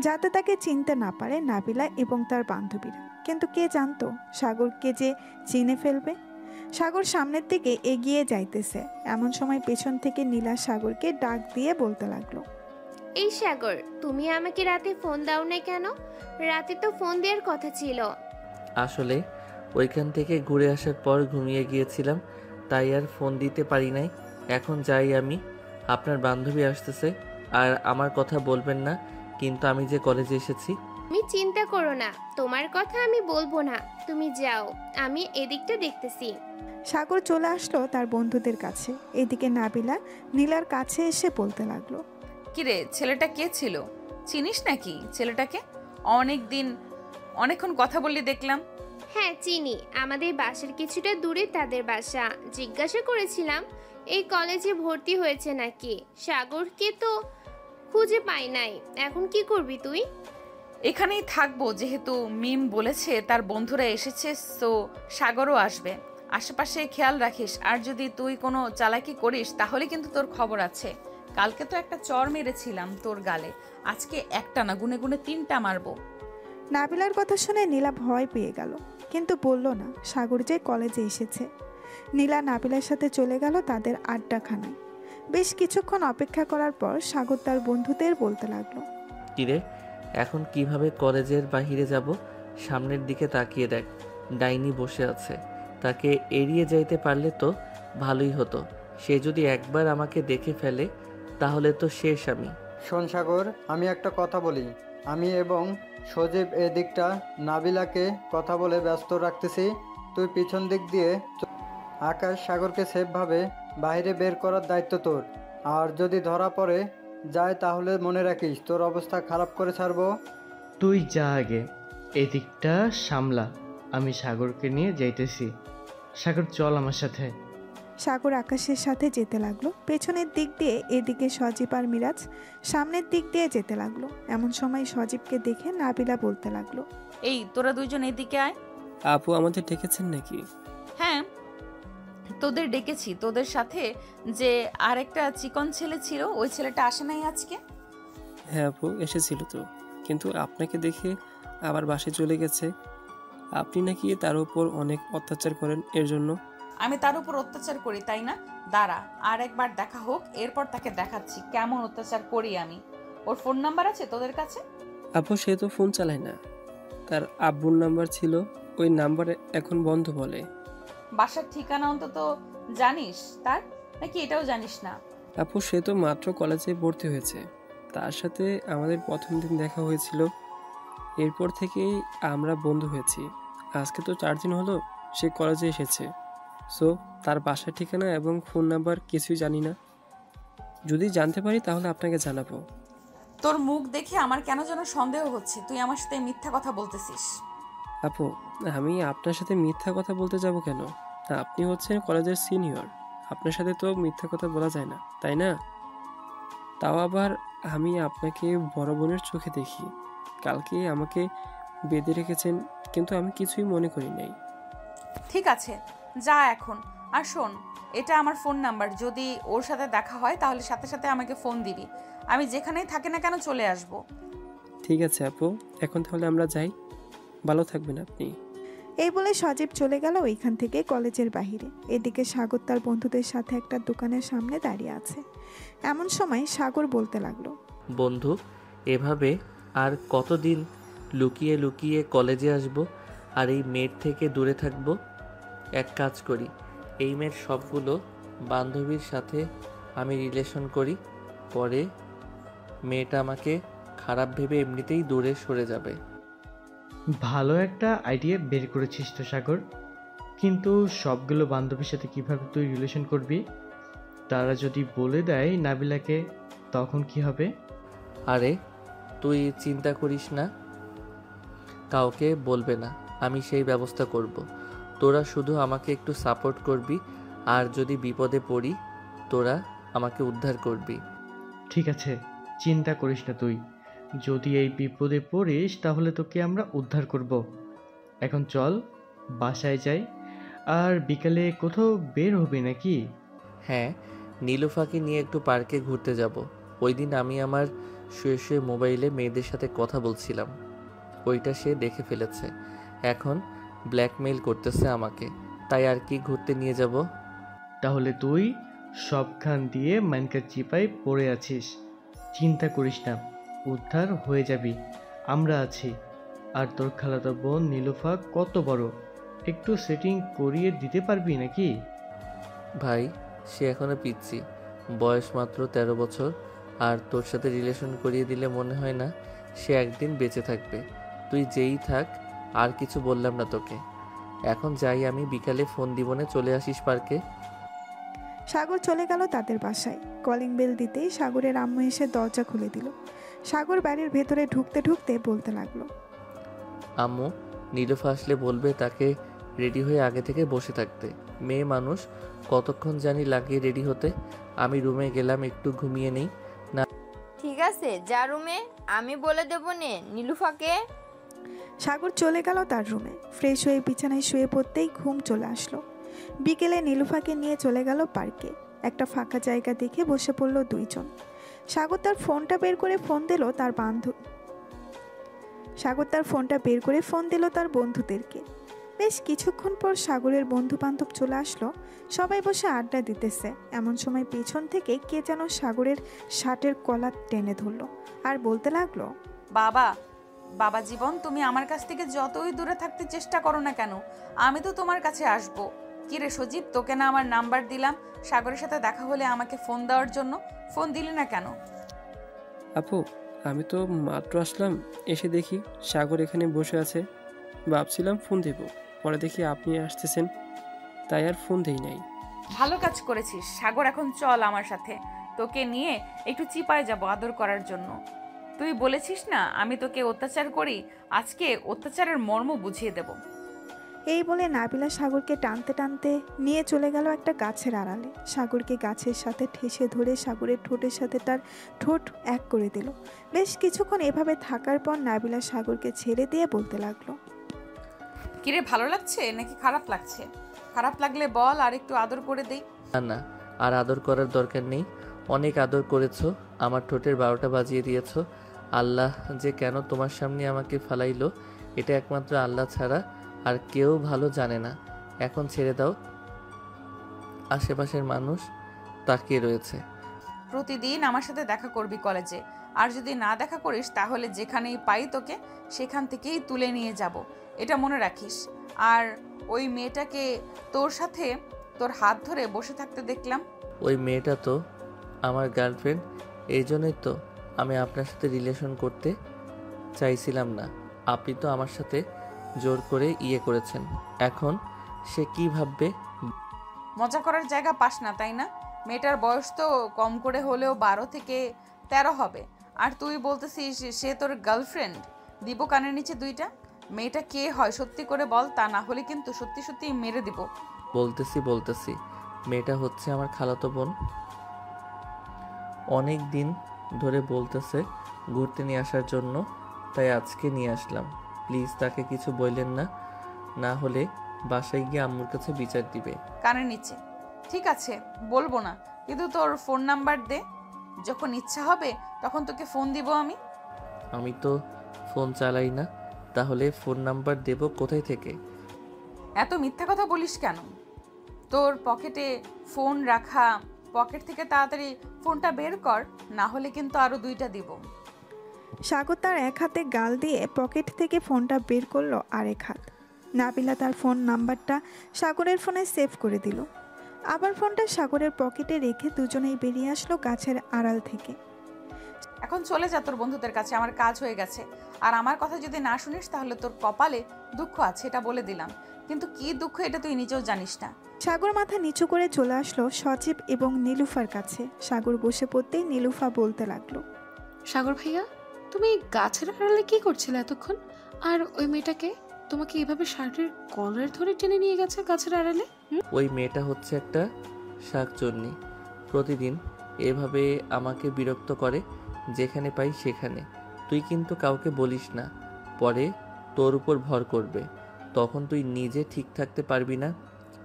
যাতে তাকে চিনতে না পারে নাবিলা এবং তার বান্ধবীরা। কিন্তু কে জানতো সাগরকে যে চিনে ফেলবে। সাগর সামনের দিকে এগিয়ে যাইতেছে। এমন সময় পেছন থেকে নীলা সাগরকে ডাক দিয়ে বলতে লাগলো, এই সাগর, তুমি আমাকে রাতে ফোন দাও না কেন? রাতে তো ফোন দেওয়ার কথা ছিল। আসলে ওইখান থেকে ঘুরে আসার পর ঘুমিয়ে গিয়েছিলাম, তাই আর ফোন দিতে পারি নাই। এখন যাই আমি, আপনার বান্ধবী আসতেছে, আর আমার কথা বলবেন না কিন্তু আমি যে কলেজে এসেছি। তুমি চিন্তা করো না, তোমার কথা আমি বলবো না, তুমি যাও, আমি এদিকটা দেখতেছি। সাগর চলে আসলো তার বন্ধুদের কাছে। এদিকে নাবিলা নীলার কাছে এসে বলতে লাগলো, কিরে, ছেলেটা কে ছিল? চিনিস নাকি ছেলেটাকে? অনেকক্ষণ কথা বললি দেখলাম। হ্যাঁ চিনি, আমাদের বাসার কিছুটা দূরে তাদের বাসা। জিজ্ঞাসা করেছিলাম এই কলেজে ভর্তি হয়েছে নাকি। সাগরকে তো খুঁজে পাই নাই, এখন কি করবি তুই? এখানেই থাকবো, যেহেতু মিম বলেছে তার বন্ধুরা এসেছে, তো সাগরও আসবে। আশেপাশে খেয়াল রাখিস, আর যদি তুই কোনো চালাকি করিস তাহলে কিন্তু তোর খবর আছে। কালকে তো একটা চর মেরেছিলাম তোর গালে, আজকে একটা না, গুনে গুনে 3টা মারবো। নাবিলার কথা শুনে নীলা ভয় পেয়ে গেল, কিন্তু বলল না সাগর যে কলেজে এসেছে। নীলা নাবিলার সাথে চলে গেল তাদের আড্ডাখানায়। বেশ কিছুক্ষণ অপেক্ষা করার পর সাগর তার বন্ধুদের বলতে লাগলো, কিরে, এখন কিভাবে কলেজের বাহিরে যাব? সামনের দিকে তাকিয়ে দেখ, ডাইনি বসে আছে। তাকে এড়িয়ে যাইতে পারলে তো ভালোই হতো। সে যদি একবার আমাকে দেখে ফেলে তাহলে তো শেষ আমি। শোন সাগর, আমি একটা কথা বলি। আমি এবং সজীব এদিকটা নাবিলাকে কথা বলে ব্যস্ত রাখতেছি। তুই পিছন দিক দিয়ে আকাশ সাগরকে সেফভাবে বাইরে বের করার দায়িত্ব তোর। আর যদি ধরা পড়ে যায় তাহলে মনে রাখিস তোর অবস্থা খারাপ করে ছাড়বো। তুই যা আগে, এদিকটা সামলা, আমি সাগরকে নিয়ে যাইতেছি। সাগর চল আমার সাথে। সাগর আকাশের সাথে যেতে লাগলো। পেছনের দিক দিয়ে এদিকে সজীব আর মিরাজ সামনের দিক দিয়ে যেতে লাগলো। এমন সময় সজীবকে দেখে নাবিলা বলতে লাগলো, এই তোরা দুইজন এদিকে আয়। আপু আমাদের ডেকেছেন নাকি? হ্যাঁ, তোদের ডেকেছি। তোদের সাথে যে আরেকটা চিকন ছেলে ছিল, ওই ছেলেটা আসে নাই আজকে? হ্যাঁ আপু, এসেছিল তো, কিন্তু আপনাকে দেখে আবার বাসে চলে গেছে। আপনি নাকি তার উপর অনেক অত্যাচার করেন, এর জন্য। আমি তার উপর অত্যাচার করি তাই না? দাঁড়া, আর একবার দেখা হোক, এরপর তাকে দেখাচ্ছি কেমন অত্যাচার করি আমি। ওর ফোন নাম্বার আছে তোদের কাছে? আপু সে তো ফোন চালায় না, তার আব্বুর নাম্বার ছিল, ওই নাম্বারে এখন বন্ধ বলে। বাসার ঠিকানা অন্তত জানিস তার, নাকি এটাও জানিস না? আপু সে তো মাত্র কলেজে ভর্তি হয়েছে, তার সাথে আমাদের প্রথম দিন দেখা হয়েছিল, এরপর থেকেই আমরা বন্ধু হয়েছি। আজকে তো 4 দিন হলো সে কলেজে এসেছে, সো তার বাসার ঠিকানা এবং ফোন নাম্বার কিছুই জানি না। যদি জানতে পারি তাহলে আপনাকে জানাবো। তোর মুখ দেখে আমার কেন যেন সন্দেহ হচ্ছে তুই আমার সাথে মিথ্যা কথা বলতেছিস। আপু আমি আপনার সাথে মিথ্যা কথা বলতে যাব কেন? আপনি হচ্ছেন কলেজের সিনিয়র, আপনার সাথে তো মিথ্যা কথা বলা যায় না, তাই না? তাও আবার আমি আপনাকে বড় বোনের চোখে দেখি। কালকে আমাকে বেঁধে রেখেছেন, কিন্তু আমি কিছুই মনে করি নাই। ঠিক আছে, যা এখন। আর শোন, এটা আমার ফোন নাম্বার, যদি ওর সাথে দেখা হয় তাহলে সাথে সাথে আমাকে ফোন দিবি। আমি যেখানেই থাকি না কেন চলে আসব। ঠিক আছে আপু, এখন তাহলে আমরা যাই, ভালো থাকবেন আপনি। এই বলে সজীব চলে গেল ওইখান থেকে কলেজের বাহিরে। এদিকে সাগর তার বন্ধুদের সাথে একটা দোকানের সামনে দাঁড়িয়ে আছে। এমন সময় সাগর বলতে লাগলো, বন্ধু, এভাবে আর কতদিন লুকিয়ে লুকিয়ে কলেজে আসব আর এই মেয়ের থেকে দূরে থাকব? এক কাজ করি, এই মেয়ের সবগুলো বান্ধবীর সাথে আমি রিলেশন করি, পরে মেয়েটা আমাকে খারাপ ভেবে এমনিতেই দূরে সরে যাবে। ভালো একটা আইডিয়া বের করেছিস তো সাগর, কিন্তু সবগুলো বান্ধবীর সাথে কিভাবে তুই রিলেশন করবি? তারা যদি বলে দেয় নাবিলাকে, তখন কি হবে? আরে তুই চিন্তা করিস না, কাউকে বলবে না, আমি সেই ব্যবস্থা করব। তোরা শুধু আমাকে একটু সাপোর্ট করবি, আর যদি বিপদে পড়ি তোরা আমাকে উদ্ধার করবি। ঠিক আছে, চিন্তা করিস না তুই। যদি এই বিপদে পড়িস তাহলে তোকে আমরা উদ্ধার করব। এখন চল বাসায় যাই। আর বিকালে কোথাও বের হবি নাকি? হ্যাঁ, নীলুফাকে নিয়ে একটু পার্কে ঘুরতে যাব। ওই দিন আমি আমার শুয়ে শুয়ে মোবাইলে মেয়েদের সাথে কথা বলছিলাম, ওইটা সে দেখে ফেলেছে। এখন ব্ল্যাকমেইল করতেছে আমাকে, তাই আর কি ঘুরতে নিয়ে যাব। তাহলে তুই সবখান দিয়ে মানকার চিপায় পড়ে আছিস। চিন্তা করিস না, উদ্ধার হয়ে যাবি, আমরা আছি। আর তোর খালাতো বোন নীলুফা কত বড়, একটু সেটিং করিয়ে দিতে পারবি নাকি? ভাই, সে এখনো পিচ্ছি, বয়স মাত্র 13 বছর, আর তোর সাথে রিলেশন করিয়ে দিলে মনে হয় না সে একদিন বেঁচে থাকবে। তুই যেই থাক, আর কিছু বললাম না তোকে। এখন যাই আমি, বিকালে ফোন দিবনে চলে আসিস পার্কে। সাগর চলে গেল তাদের বাসায়। কলিং বেল দিতেই সাগরের আম্মু এসে দরজা খুলে দিল। সাগর বাড়ির ভেতরে ঢুকতে ঢুকতে বলতে লাগলো, আম্মু, নীলুফা আসলে বলবে তাকে রেডি হয়ে আগে থেকে বসে থাকতে। মেয়ে মানুষ, কতক্ষণ জানি লাগে রেডি হতে। আমি রুমে গেলাম, একটু ঘুমিয়ে নেই। না, ঠিক আছে, যা রুমে, আমি বলে দেবো নে নীলুফাকে। সাগর চলে গেল তার রুমে। ফ্রেশ হয়ে বিছানায় শুয়ে পড়তেই ঘুম চলে আসলো। বিকেলে নীলুফাকে নিয়ে চলে গেল পার্কে। একটা ফাঁকা জায়গা দেখে বসে পড়ল দুইজন। সাগর তার ফোনটা বের করে ফোন দিল তার বন্ধুদেরকে। বেশ কিছুক্ষণ পর সাগরের বন্ধু বান্ধব চলে আসলো। সবাই বসে আড্ডা দিতেছে। এমন সময় পেছন থেকে কে যেন সাগরের শার্টের কলার টেনে ধরলো আর বলতে লাগলো, বাবা জীবন, তুমি আমার কাছ থেকে যতই দূরে থাকতে চেষ্টা করো না কেন, আমি তো তোমার কাছে আসবো। কিরে সজীব, তোকে না আমার নাম্বার দিলাম সাগরের সাথে দেখা হলে আমাকে ফোন দেওয়ার জন্য? ফোন দিলি না কেন? আপু, আমি তো মাত্র আসলাম, এসে দেখি সাগর এখানে বসে আছে। ভাবছিলাম ফোন দেব, পরে দেখি আপনি আসতেছেন, তাই আর ফোন দেই নাই। ভালো কাজ করেছিস। সাগর, এখন চল আমার সাথে, তোকে নিয়ে একটু চিপায় যাব আদর করার জন্য। তুই বলেছিস না আমি তোকে অত্যাচার করি, আজকে অত্যাচারের মর্ম বুঝিয়ে দেব। এই বলে নাবিলা সাগরকে টানতে টানতে নিয়ে চলে গেল একটা গাছের আড়ালে। সাগরকে গাছের সাথে ঠেসে ধরে সাগরের ঠোঁটের সাথে তার ঠোঁট এক করে দিল। বেশ কিছুক্ষণ এভাবে থাকার পর নাবিলা সাগরকে ছেড়ে দিয়ে বলতে লাগলো, কিরে, ভালো লাগছে নাকি খারাপ লাগছে? খারাপ লাগলে বল, আর একটু আদর করে দেই। না, আর আদর করার দরকার নেই। অনেক আদর করেছো, আমার ঠোঁটের 12টা বাজিয়ে দিয়েছো। আল্লাহ যে কেন তোমার সামনে আমাকে ফালাইলো, এটা একমাত্র আল্লাহ ছাড়া আর কেউ ভালো জানে না। এখন ছেড়ে দাও, আশেপাশের মানুষ তাকিয়ে রয়েছে। প্রতিদিন আমার সাথে দেখা করবি কলেজে, আর যদি না দেখা করিস তাহলে যেখানেই পাই তোকে সেখান থেকেই তুলে নিয়ে যাব, এটা মনে রাখিস। আর ওই মেয়েটাকে তোর সাথে তোর হাত ধরে বসে থাকতে দেখলাম। ওই মেয়েটা তো আমার গার্লফ্রেন্ড, এই জন্যই তো আমি আপনার সাথে রিলেশন করতে চাইছিলাম না। আপনি তো আমার সাথে জোর করে করেছেন। এখন সে কি ভাববে? মজা করার জায়গা পাস না, তাই না? মেয়েটার বয়স তো কম করে হলেও 12 থেকে 13 হবে, আর তুই বলতেছিস সে তোর গার্লফ্রেন্ড। দিব কানের নিচে দুইটা। মেয়েটা কে হয় সত্যি করে বল, তা না হলে কিন্তু সত্যি সত্যি মেরে দিব। বলতেছি মেয়েটা হচ্ছে আমার খালাতো বোন। অনেক দিন ধরে বলতেছে ঘুরতে নিয়ে আসার জন্য, তাই আজকে নিয়ে আসলাম। প্লিজ তাকে কিছু বললেন না, না হলে বাসায় গিয়ে আম্মুর কাছে বিচার দিবে। কানের নিচে? ঠিক আছে, বলবো না, কিন্তু তোর ফোন নাম্বার দে, যখন ইচ্ছা হবে তখন তোকে ফোন দিব আমি। আমি তো ফোন চালাই না, তাহলে ফোন নাম্বার দেব কোথায় থেকে? এত মিথ্যা কথা বলিস কেন? তোর পকেটে ফোন রাখা, পকেট থেকে তাড়াতাড়ি ফোনটা বের কর, না হলে কিন্তু আরো 2টা দিব। সাগর তার এক হাতে গাল দিয়ে পকেট থেকে ফোনটা বের করলো আরেক হাত। নাবিলা তার ফোন নাম্বারটা সাগরের ফোনে সেভ করে দিল। আবার ফোনটা সাগরের পকেটে রেখে দুজনেই বেরিয়ে আসলো গাছের আড়াল থেকে। এখন চলে যা তোর বন্ধুদের কাছে, আমার কাজ হয়ে গেছে। আর আমার কথা যদি না শুনিস তাহলে তোর কপালে দুঃখ আছে, এটা বলে দিলাম। কিন্তু কি দুঃখ এটা তুই নিজেও জানিস না। সাগর মাথা নিচু করে চলে আসলো সজীব এবং নীলুফার কাছে। সাগর বসে পড়তেই নীলুফা বলতে লাগলো, সাগর ভাইয়া, তুমি গাছের আড়ালে কি করছিলে এতক্ষণ? আর ওই মেয়েটাকে তোমাকে এভাবে শার্টের কলার ধরে টেনে নিয়ে গেছে গাছের আড়ালে? ওই মেয়েটা হচ্ছে একটা শাকচুন্নি। প্রতিদিন এভাবে আমাকে বিরক্ত করে, যেখানে পাই সেখানে। তুই কিন্তু কাউকে বলিস না, পরে তোর উপর ভর করবে। তখন তুই নিজে ঠিক থাকতে পারবি না।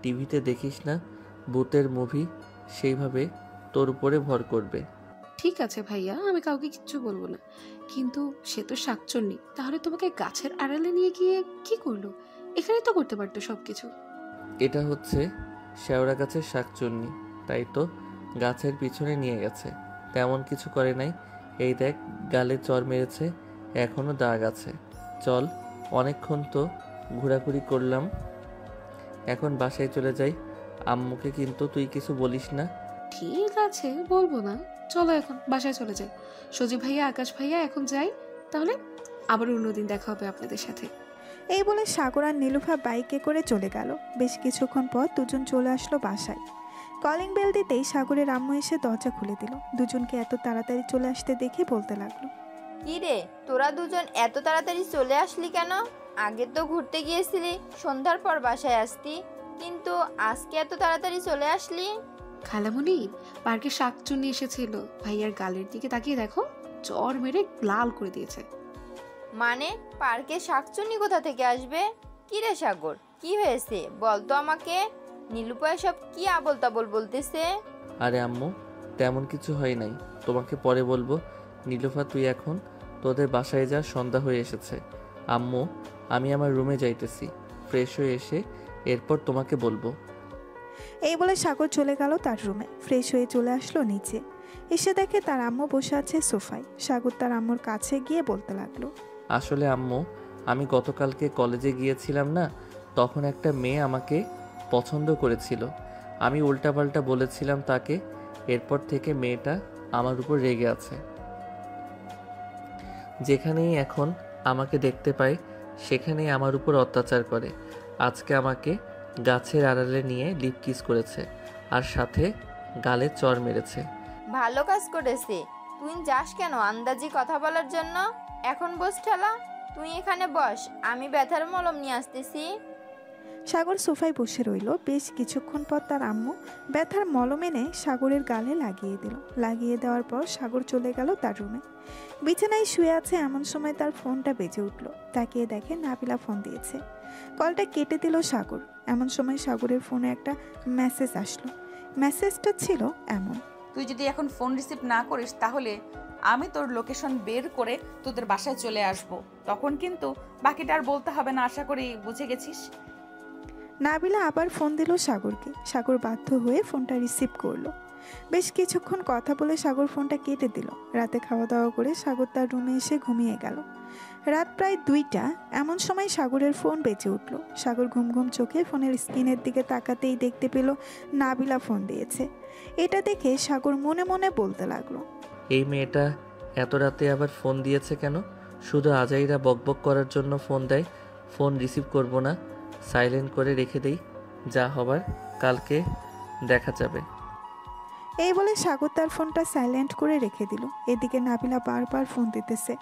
টিভিতে দেখিস না ভূতের মুভি, সেইভাবে তোর উপরে ভর করবে। ঠিক আছে ভাইয়া, আমি কাউকে কিচ্ছু বলবো না, কিন্তু সে তো শাকচুন্নি, তাহলে তোমাকে গাছের আড়ালে নিয়ে গিয়ে কি করলো? এখানে তো করতে পারতো সবকিছু। এটা হচ্ছে শেওড়া গাছের শাকচুন্নি, তাই তো গাছের পিছনে নিয়ে গেছে। তেমন কিছু করে নাই। এই দেখ, গালে চর মেরেছে, এখনো দাগ আছে। চল, অনেকক্ষণ তো ঘোরাঘুরি করলাম, এখন বাসায় চলে যাই। আম্মুকে কিন্তু তুই কিছু বলিস না। ঠিক আছে, বলবো না। চলো এখন বাসায় চলে যাই। সজীব ভাইয়া, আকাশ ভাইয়া, এখন যাই তাহলে। আবার অন্যদিন দেখা হবে আপনাদের সাথে। এই বলে সাগর আর নীলুফা বাইকে করে চলে গেল। বেশ কিছুক্ষণ পর দুজন চলে আসলো বাসায়। কলিং বেল দিতেই সাগরের আম্মু এসে দরজা খুলে দিল। দুজনকে এত তাড়াতাড়ি চলে আসতে দেখে বলতে লাগলো, কি রে, তোরা দুজন এত তাড়াতাড়ি চলে আসলি কেন? আগে তো ঘুরতে গিয়েছিলি, সন্ধ্যার পর বাসায় আসতি, কিন্তু আজকে এত তাড়াতাড়ি চলে আসলি? খালামণি, পার্কে শাকচুন্নি এসেছিল, ভাইয়ার গালের দিকে তাকিয়ে দেখো, চর মেরে লাল করে দিয়েছে। মানে পার্কে শাকচুন্নি কোথা থেকে আসবে? কি রে সাগর, কি হয়েছে বল তো আমাকে। নীলুপা সব কি আবল তাবল বলতেছে? আরে আম্মু, তেমন কিছু হয় নাই, তোমাকে পরে বলবো। নীলুফা, তুই এখন তোদের বাসায় যা, সন্ধ্যা হয়ে এসেছে। আম্মু, আমি আমার রুমে যাইতেছি, ফ্রেশ হয়ে এসে এরপর তোমাকে বলবো। এই বলে সাগর চলে গেল তার রুমে। ফ্রেশ হয়ে চলে আসলো নিচে। এসে দেখে তার আম্মু বসে আছে সোফায়। সাগর তার আম্মুর কাছে গিয়ে বলতে লাগলো, আসলে আম্মু, আমি গতকালকে কলেজে গিয়েছিলাম না, তখন একটা মেয়ে আমাকে পছন্দ করেছিল। আমি উল্টাপাল্টা বলেছিলাম তাকে, এরপর থেকে মেয়েটা আমার উপর রেগে আছে। যেখানেই এখন আমাকে দেখতে পায় সেখানেই আমার উপর অত্যাচার করে। আজকে আমাকে গাছের আড়ালে নিয়ে লিপ কিস করেছে, আর সাথে গালে চর মেরেছে। ভালো কাজ করেছে। তুই যাস কেন আন্দাজি কথা বলার জন্য? এখন বস ঠেলা, তুই এখানে বস, আমি ব্যথার মলম নিয়ে আসতেছি। সাগর সোফায় বসে রইল। বেশ কিছুক্ষণ পর তার আম্মু ব্যথার মলম এনে সাগরের গালে লাগিয়ে দিল। লাগিয়ে দেওয়ার পর সাগর চলে গেল তার রুমে। বিছানায় শুয়ে আছে, এমন সময় তার ফোনটা বেজে উঠল। তাকিয়ে দেখে নাবিলা ফোন দিয়েছে। কলটা কেটে দিল সাগর। এমন সময় সাগরের ফোনে একটা মেসেজ আসলো। মেসেজটা ছিল এমন, তুই যদি এখন ফোন রিসিভ না করিস তাহলে আমি তোর লোকেশন বের করে তোদের বাসায় চলে আসব। তখন কিন্তু বাকিটা আর বলতে হবে না, আশা করি বুঝে গেছিস। নাবিলা আবার ফোন দিল সাগরকে। সাগর বাধ্য হয়ে ফোনটা রিসিভ করলো। বেশ কিছুক্ষণ কথা বলে সাগর ফোনটা কেটে দিল। রাতে খাওয়া দাওয়া করে সাগর তার রুমে এসে ঘুমিয়ে গেল। রাত প্রায় 2টা। এমন সময় সাগরের ফোন বেজে উঠল। সাগর ঘুম ঘুম চোখে ফোনের স্ক্রিনের দিকে তাকাতেই দেখতে পেল নাবিলা ফোন দিয়েছে। এটা দেখে সাগর মনে মনে বলতে লাগলো, এই মেয়েটা এত রাতে আবার ফোন দিয়েছে কেন? শুধু আজাইরা বকবক করার জন্য ফোন দেয়। ফোন রিসিভ করব না, সাইলেন্ট করে রেখে দেই, যা হবার কালকে দেখা যাবে। এই বলে সাগর তার ফোনটা সাইলেন্ট করে রেখে দিল। এদিকে নাবিলা বারবার ফোন দিতেছে।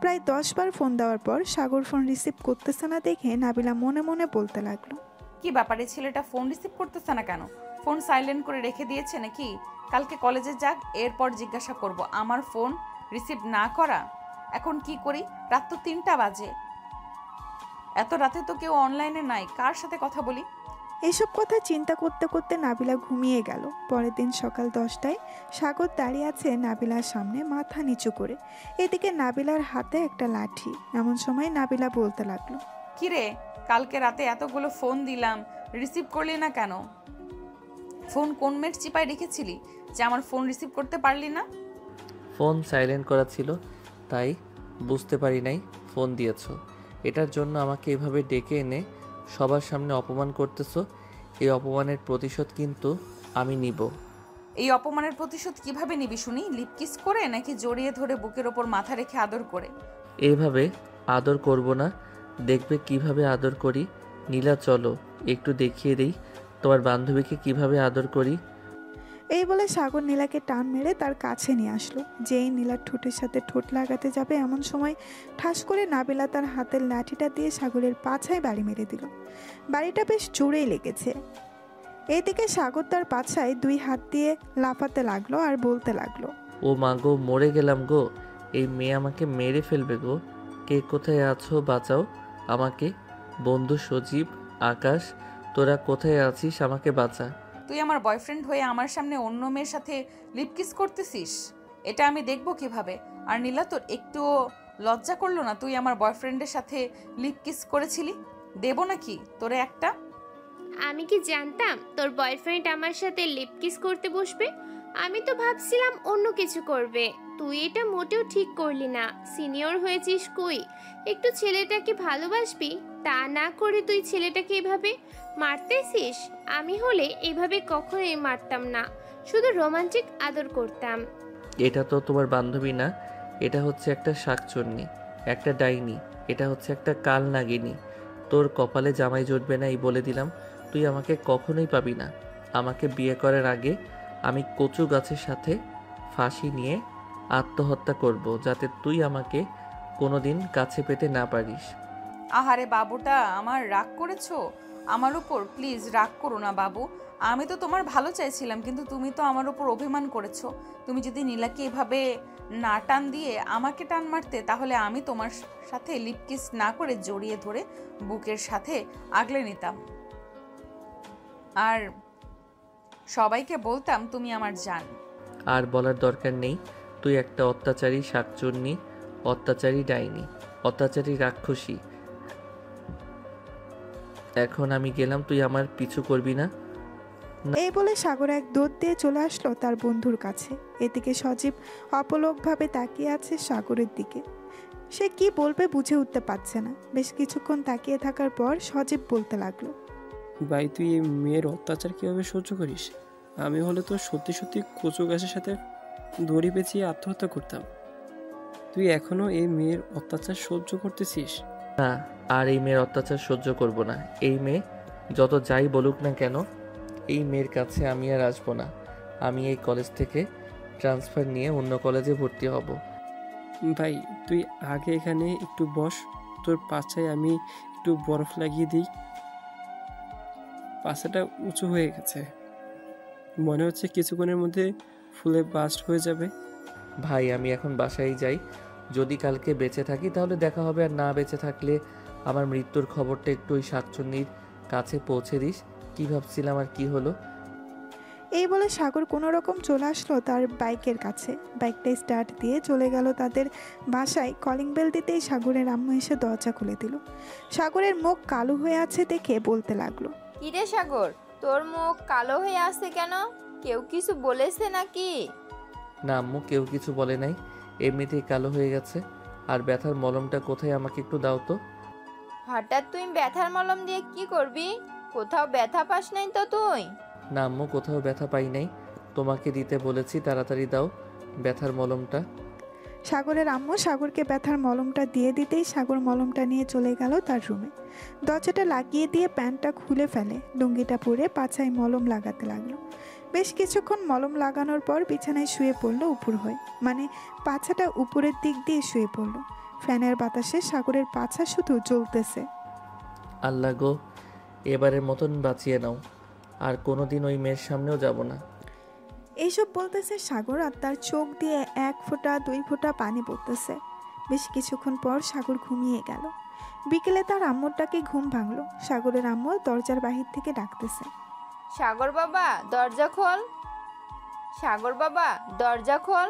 প্রায় 10 বার ফোন দেওয়ার পর সাগর ফোন রিসিভ করতেছে না দেখে নাবিলা মনে মনে বলতে লাগলো, কি ব্যাপারে, ছেলেটা ফোন রিসিভ করতেছে না কেন? ফোন সাইলেন্ট করে রেখে দিয়েছে নাকি? কালকে কলেজে যাক, এরপর জিজ্ঞাসা করব। আমার ফোন রিসিভ না করা, এখন কি করি? রাত তো 3টা বাজে, এত রাতে তো কেউ অনলাইনে নাই, কার সাথে কথা বলি? এসব কথা চিন্তা করতে করতে নাবিলা ঘুমিয়ে গেল। পরের দিন সকাল 10টায় সাগর দাঁড়িয়ে আছে নাবিলার সামনে মাথা নিচু করে। এদিকে নাবিলার হাতে একটা লাঠি। এমন সময় নাবিলা বলতে লাগলো, কি রে, কালকে রাতে এতগুলো ফোন দিলাম, রিসিভ করলি না কেন? ফোন কোন মেয়ের চিপায় রেখেছিলি যে আমার ফোন রিসিভ করতে পারলি না? ফোন সাইলেন্ট করা ছিল, তাই বুঝতে পারি নাই ফোন দিয়েছো। এটার জন্য আমাকে এভাবে ডেকে এনে সবার সামনে অপমান করতেছো। এই অপমানের প্রতিশোধ কিন্তু আমি নিব। এই অপমানের প্রতিশোধ কিভাবে নিবি শুনি? লিপকিস করে নাকি জড়িয়ে ধরে বুকের ওপর মাথা রেখে আদর করে? এইভাবে আদর করব না, দেখবে কিভাবে আদর করি। নীলা, চলো একটু দেখিয়ে দিই তোমার বান্ধবীকে কিভাবে আদর করি। এই বলে সাগর নীলাকে টান মেরে তার কাছে নিয়ে আসলো। যেই নীলার ঠোঁটের সাথে ঠোঁট লাগাতে যাবে এমন সময় ঠাস করে নাবিলা তার হাতের লাঠিটা দিয়ে সাগরের পাছায় বাড়ি মেরে দিল। বাড়িটা বেশ জোরেই লেগেছে। এদিকে সাগর তার পাছায় 2 হাত দিয়ে লাফাতে লাগলো আর বলতে লাগলো, ও মা গো, মরে গেলাম গো, এই মেয়ে আমাকে মেরে ফেলবে গো। কে কোথায় আছো, বাঁচাও আমাকে। বন্ধু সজীব, আকাশ, তোরা কোথায় আছিস, আমাকে বাঁচা। তুই আমার বয়ফ্রেন্ড হয়ে আমার সামনে অন্য মেয়ের সাথে লিপকিস করতেছিস, এটা আমি দেখবো কিভাবে? আর নীলা, তোর একটুও লজ্জা করলো না? তুই আমার বয়ফ্রেন্ডের সাথে লিপকিস করেছিলি, দেবো নাকি তোরে একটা? আমি কি জানতাম তোর বয়ফ্রেন্ড আমার সাথে লিপ কিস করতে বসবে? আমি তো ভাবছিলাম অন্য কিছু করবে। তুই এটা মোটেও ঠিক করলি না। সিনিয়র হয়েছিস কই, একটু ছেলেটাকে ভালোবাসবি, তা না করে তুই ছেলেটাকে এভাবে মারতেছিস। আমি হলে এভাবে কখনোই মারতাম না, শুধু রোমান্টিক আদর করতাম। এটা তো তোমার বান্ধবী না, এটা হচ্ছে একটা শাকচুন্নি, একটা ডাইনি, এটা হচ্ছে একটা কাল নাগিনী। তোর কপালে জামাই জুটবে না, এই বলে দিলাম। তুই আমাকে কখনোই পাবি না। আমাকে বিয়ে করার আগে আমি কচু গাছের সাথে ফাঁসি নিয়ে আত্মহত্যা করব, যাতে তুই আমাকে কোনোদিন কাছে পেতে না পারিস। আহারে বাবুটা, আমার রাগ করেছো আমার উপর? প্লিজ রাগ করো না বাবু, আমি তো তোমার ভালো চাইছিলাম, কিন্তু তুমি তো আমার উপর অভিমান করেছো। তুমি যদি নীলাকে এভাবে না টান দিয়ে আমাকে টান মারতে, তাহলে আমি তোমার সাথে লিপকিস না করে জড়িয়ে ধরে বুকের সাথে আগলে নিতাম, আর সবাইকে বলতাম তুমি আমার জান। আর বলার দরকার নেই, তুই একটা অত্যাচারী শাকচুন্নি, অত্যাচারী ডাইনি, অত্যাচারী রাক্ষসী। এখন আমি গেলাম, তুই আমার পিছু করবি না। এই বলে সাগর এক দৌড় দিয়ে চলে আসলো তার বন্ধুর কাছে। এদিকে সজীব অপলকভাবে তাকিয়ে আছে সাগরের দিকে। সে কি বলবে বুঝে উঠতে পারছে না। বেশ কিছুক্ষণ তাকিয়ে থাকার পর সজীব বলতে লাগলো, ভাই তুই এই মেয়ের অত্যাচার কীভাবে সহ্য করিস? আমি হলে তো সত্যি সত্যি কচু গাছের সাথে দড়ি পেঁচিয়ে আত্মহত্যা করতাম। তুই এখনো এই মেয়ের অত্যাচার সহ্য করতেছিস? না, আর এই মেয়ের অত্যাচার সহ্য করব না। এই মেয়ে যত যাই বলুক না কেন, এই মেয়ের কাছে আমি আর আসবো না। আমি এই কলেজ থেকে ট্রান্সফার নিয়ে অন্য কলেজে ভর্তি হব। ভাই তুই আগে এখানে একটু বস, তোর পাছায় আমি একটু বরফ লাগিয়ে দিই। পাছাটা উঁচু হয়ে গেছে, মনে হচ্ছে কিছুক্ষণের মধ্যে ফুলে বাস্ট হয়ে যাবে। ভাই আমি এখন বাসায় যাই, যদি কালকে বেঁচে থাকি তাহলে দেখা হবে, আর না বেঁচে থাকলে আমার মৃত্যুর খবরটা একটু ওই শাকচুন্নির কাছে পৌঁছে দিস। কি ভাবছিলাম আর কি হলো। এই বলে সাগর কোনো রকম চলে আসলো তার বাইকের কাছে। বাইকটা স্টার্ট দিয়ে চলে গেল তাদের বাসায়। কলিং বেল দিতেই সাগরের আম্মু এসে দরজা খুলে দিল। সাগরের মুখ কালো হয়ে আছে দেখে বলতে লাগলো, কিরে সাগর, তোর মুখ কালো হয়ে আসছে কেন? কেউ কিছু বলেছে নাকি? না আম্মু, কেউ কিছু বলে নাই, এমনিতেই কালো হয়ে গেছে। আর ব্যথার মলমটা কোথায়, আমাকে একটু দাও তো। হঠাৎ তুই ব্যথার মলম দিয়ে কি করবি? কোথাও ব্যথা পাস নাই তো তুই? না আম্মু, কোথাও ব্যথা পাই নাই, তোমাকে দিতে বলেছি, তাড়াতাড়ি দাও ব্যথার মলমটা। সাগরের আম্মু সাগরকে ব্যথার মলমটা দিয়ে দিতেই সাগর মলমটা নিয়ে চলে গেল তার রুমে। দরজাটা লাগিয়ে দিয়ে প্যান্টটা খুলে ফেলে, লুঙ্গিটা পরে পাছায় মলম লাগাতে লাগলো। বেশ কিছুক্ষণ মলম লাগানোর পর বিছানায় শুয়ে পড়লো উপর হয়ে, মানে পাছাটা উপরের দিক দিয়ে শুয়ে পড়লো। ফ্যানের বাতাসে সাগরের পাছা শুধু জ্বলতেছে। আল্লাহ গো, এবারের মতন বাঁচিয়ে নাও, আর কোনোদিন ওই মেয়ের সামনেও যাব না। এইসব বলতেছে সাগর, আর তার চোখ দিয়ে 1 ফোঁটা 2 ফোঁটা পানি পড়তেছে। বেশ কিছুক্ষণ পর সাগর ঘুমিয়ে গেল। বিকেলে তার আম্মুর ডাকে ঘুম ভাঙলো। সাগরের আম্মু দরজার বাহির থেকে ডাকতেছে, সাগর বাবা দরজা খোল, সাগর বাবা দরজা খোল।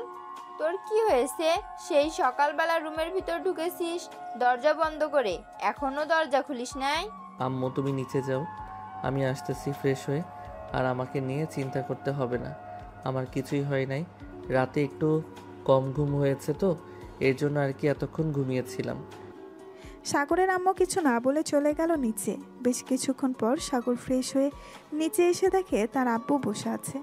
তোর কি হয়েছে? সেই সকালবেলা রুমের ভিতর ঢুকেছিস দরজা বন্ধ করে, এখনো দরজা খুলিস নাই? আম্মু তুমি নিচে যাও, আমি আসতেছি ফ্রেশ হয়ে। আর আমাকে নিয়ে চিন্তা করতে হবে না, আমার কিছুই হয় নাই। রাতে একটু কম ঘুম হয়েছে তো, এর জন্য আর কি এতক্ষণ ঘুমিয়েছিলাম। সাগরের আম্মু কিছু না বলে চলে গেল নিচে। বেশ কিছুক্ষণ পর সাগর ফ্রেশ হয়ে নিচে এসে দেখে তার আব্বু বসে আছে।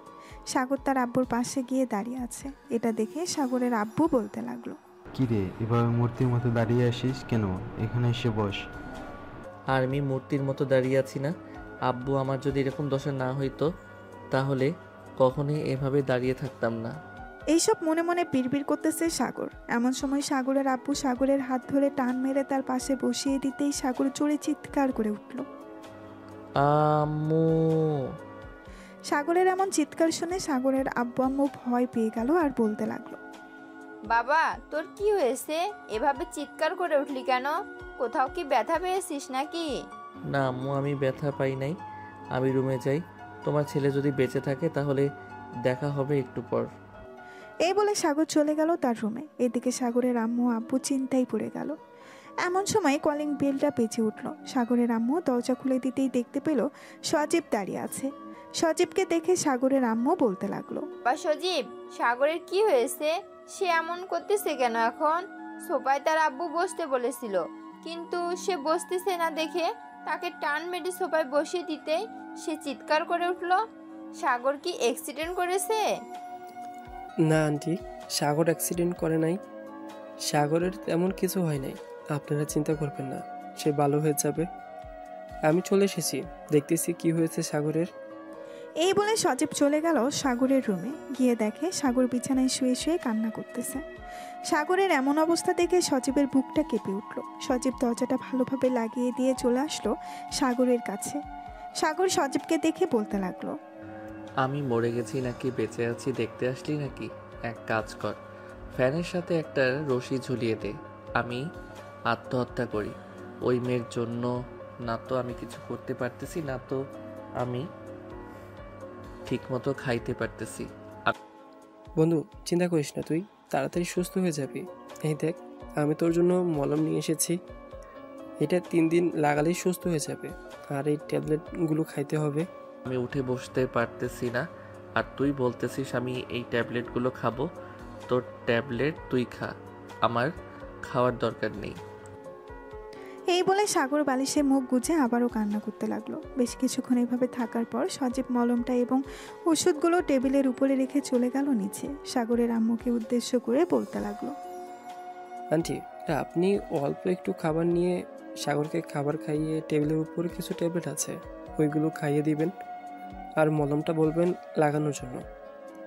সাগর তার আব্বুর পাশে গিয়ে দাঁড়িয়ে আছে। এটা দেখে সাগরের আব্বু বলতে লাগলো, কিরে এভাবে মূর্তির মতো দাঁড়িয়ে আসিস কেন? এখানে এসে বস। আর আমি মূর্তির মতো দাঁড়িয়ে আছি না, আব্বু আমার যদি এরকম দশা না হইতো তাহলে কখনোই এভাবে দাঁড়িয়ে থাকতাম না। এইসব মনে মনে বিড়বিড় করতেছে সাগর। এমন সময় সাগরের আব্বু সাগরের হাত ধরে টান মেরে তার পাশে বসিয়ে দিতেই সাগর জোরে চিৎকার করে উঠল। আম্মু! সাগরের এমন চিৎকার শুনে সাগরের আব্বু আম্মু ভয় পেয়ে গেল আর বলতে লাগলো, বাবা তোর কি হয়েছে? এভাবে চিৎকার করে উঠলি কেন? কোথাও কি ব্যথা পেয়েছিস নাকি? না আম্মু, আমি ব্যথা পাই নাই। আমি রুমে যাই, তোমার ছেলে যদি বেঁচে থাকে তাহলে দেখা হবে একটু পর। এই বলে সাগর চলে গেল তার রুমে। এদিকে সাগরের আম্মু আব্বু চিন্তায় পড়ে গেল। এমন সময় কলিং বেলটা বেজে উঠল। সাগরের আম্মু দরজা খুলে দিতেই দেখতে পেল সজীব দাঁড়িয়ে আছে। সজীবকে দেখে সাগরের আম্মু বলতে লাগলো, বা সজীব, সাগরের কি হয়েছে? সে এমন করতেছে কেন এখন? সোফায় তার আব্বু বসতে বলেছিল, কিন্তু সে বসতেছে না দেখে তাকে টান মেরে সোফায় বসিয়ে দিতেই সে চিৎকার করে উঠল। সাগর কি অ্যাক্সিডেন্ট করেছে? না আন্টি, সাগর অ্যাক্সিডেন্ট করে নাই। সাগরের তেমন কিছু হয় নাই, আপনারা চিন্তা করবেন না, সে ভালো হয়ে যাবে। আমি চলে এসেছি, দেখতেছি কি হয়েছে সাগরের। এই বলে সজীব চলে গেল সাগরের রুমে। গিয়ে দেখে সাগর বিছানায় শুয়ে শুয়ে কান্না করতেছে। সাগরের এমন অবস্থা দেখে সজীবের বুকটা কেঁপে উঠল। সজীব দরজাটা ভালোভাবে লাগিয়ে দিয়ে চলে আসলো সাগরের কাছে। সাগর সজীবকে দেখে বলতে লাগলো, আমি মরে গেছি নাকি বেঁচে আছি দেখতে আসলি নাকি? এক কাজ কর, ফ্যানের সাথে একটা রশি ঝুলিয়ে দে, আমি আত্মহত্যা করি। ওই মেয়ের জন্য না তো আমি কিছু করতে পারতেছি, না তো আমি ঠিকমতো খাইতে পারতেছি। বন্ধু চিন্তা করিস না, তুই তাড়াতাড়ি সুস্থ হয়ে যাবি। এই দেখ, আমি তোর জন্য মলম নিয়ে এসেছি, এটা 3 দিন লাগালেই সুস্থ হয়ে যাবে। আর এই ট্যাবলেটগুলো খাইতে হবে। আমি উঠে বসতে পারতেছি না, আর তুই বলতেছিস আমি এই ট্যাবলেটগুলো খাবো। তোর ট্যাবলেট তুই খা, আমার খাওয়ার দরকার নেই। এই বলে সাগর বালিশে মুখ গুজে আবারও কান্না করতে লাগলো। বেশ কিছুক্ষণ এইভাবে থাকার পর সজীব মলমটা এবং ওষুধগুলো টেবিলের উপরে রেখে চলে গেল নিচে। সাগরের আম্মুকে উদ্দেশ্য করে বলতে লাগলো, আন্টি, আপনি অল্প একটু খাবার নিয়ে সাগরকে খাবার খাইয়ে টেবিলের উপরে কিছু ট্যাবলেট আছে, ওইগুলো খাইয়ে দিবেন। আর মলমটা বলবেন লাগানোর জন্য,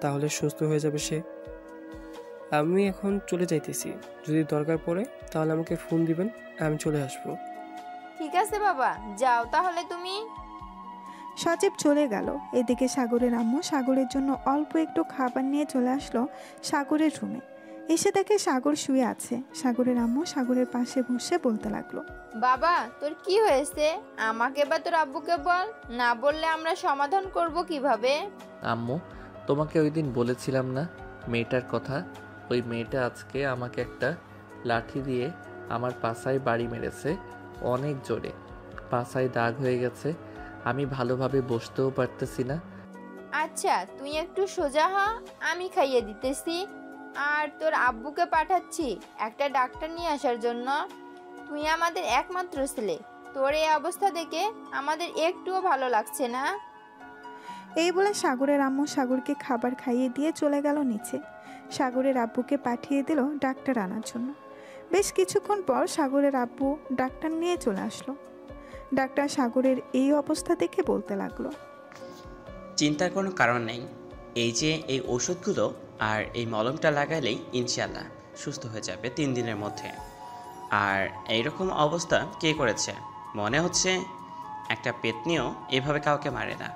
তাহলে সুস্থ হয়ে যাবে সে। আমি এখন চলে যাইতেছি, যদি দরকার পড়ে তাহলে আমাকে ফোন দিবেন, আমি চলে আসবো। ঠিক আছে বাবা, যাও তাহলে তুমি। সজীব চলে গেল। এদিকে সাগরের আম্মু সাগরের জন্য অল্প একটু খাবার নিয়ে চলে আসলো সাগরের রুমে। এসে দেখে সাগর শুয়ে আছে। সাগরের আম্মু সাগরের পাশে বসে বলতে লাগলো, বাবা তোর কি হয়েছে? আমাকে বা তোর আব্বুকে বল, না বললে আমরা সমাধান করব কিভাবে? আম্মু, তোমাকে ওই দিন বলেছিলাম না মেয়েটার কথা? ওই মেয়েটা আজকে আমাকে একটা লাঠি দিয়ে আমার পাছায় বাড়ি মেরেছে, অনেক জোরে। পাছায় দাগ হয়ে গেছে, আমি ভালোভাবে বসতেও পারতেছি না। আচ্ছা তুই একটু সোজা হ, আমি খাইয়ে দিতেছি। আর তোর আব্বুকে পাঠাচ্ছি একটা ডাক্তার নিয়ে আসার জন্য। তুই আমাদের একমাত্র ছেলে, তোর এই অবস্থা দেখে আমাদের একটুও ভালো লাগছে না। এই বলে সাগরের আম্মু সাগরকে খাবার খাইয়ে দিয়ে চলে গেল নিচে। সাগরের আব্বুকে পাঠিয়ে দিল ডাক্তার আনার জন্য। বেশ কিছুক্ষণ পর সাগরের আব্বু ডাক্তার নিয়ে চলে আসলো। ডাক্তার সাগরের এই অবস্থা দেখে বলতে লাগলো, চিন্তার কোনো কারণ নেই, এই যে এই ওষুধগুলো আর এই মলমটা লাগালেই ইনশাল্লাহ সুস্থ হয়ে যাবে 3 দিনের মধ্যে। আর এইরকম অবস্থা কে করেছে? মনে হচ্ছে একটা পেতনিও এভাবে কাউকে মারে না।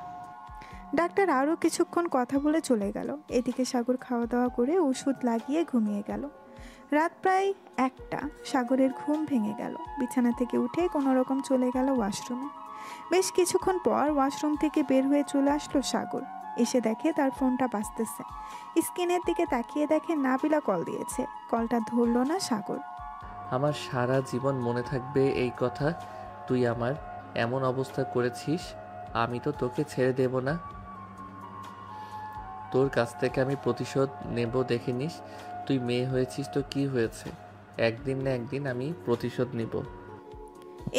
ডাক্তার আরও কিছুক্ষণ কথা বলে চলে গেল। এদিকে সাগর খাওয়া দাওয়া করে ওষুধ লাগিয়ে ঘুমিয়ে গেল। রাত প্রায় 1টা। সাগরের ঘুম ভেঙে গেল। বিছানা থেকে উঠে কোনো রকম চলে গেল ওয়াশরুমে। বেশ কিছুক্ষণ পর ওয়াশরুম থেকে বের হয়ে চলে আসলো সাগর। এসে দেখে তার ফোনটা বাজতেছে। স্ক্রিনের দিকে তাকিয়ে দেখে নাবিলা কল দিয়েছে। কলটা ধরলো না সাগর। আমার সারা জীবন মনে থাকবে এই কথা, তুই আমার এমন অবস্থা করেছিস, আমি তো তোকে ছেড়ে দেব না। তোর কাছ থেকে আমি প্রতিশোধ নেব, দেখে নিস। তুই মেয়ে হয়েছিস তো কি হয়েছে, একদিন না একদিন আমি প্রতিশোধ নিব।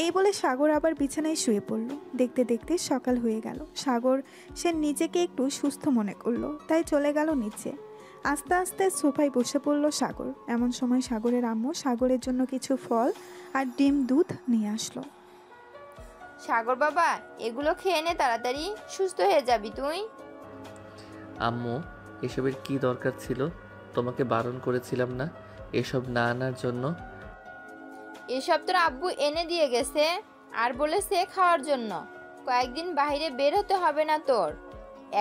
এই বলে সাগর আবার বিছানায় শুয়ে পড়ল। দেখতে দেখতে সকাল হয়ে গেল। সাগর সে নিজেকে একটু সুস্থ মনে করলো, তাই চলে গেল নিচে। আস্তে আস্তে সোফায় বসে পড়ল সাগর। এমন সময় সাগরের আম্মু সাগরের জন্য কিছু ফল আর ডিম দুধ নিয়ে আসলো। সাগর বাবা, এগুলো খেয়ে নে তাড়াতাড়ি, সুস্থ হয়ে যাবি তুই। আম্মু, এসবের কি দরকার ছিল? তোমাকে বারণ করেছিলাম না এসব না আনার জন্য? এসব তোর আব্বু এনে দিয়ে গেছে আর বলেছে খাওয়ার জন্য। কয়েকদিন বাইরে বের হতে হবে না তোর,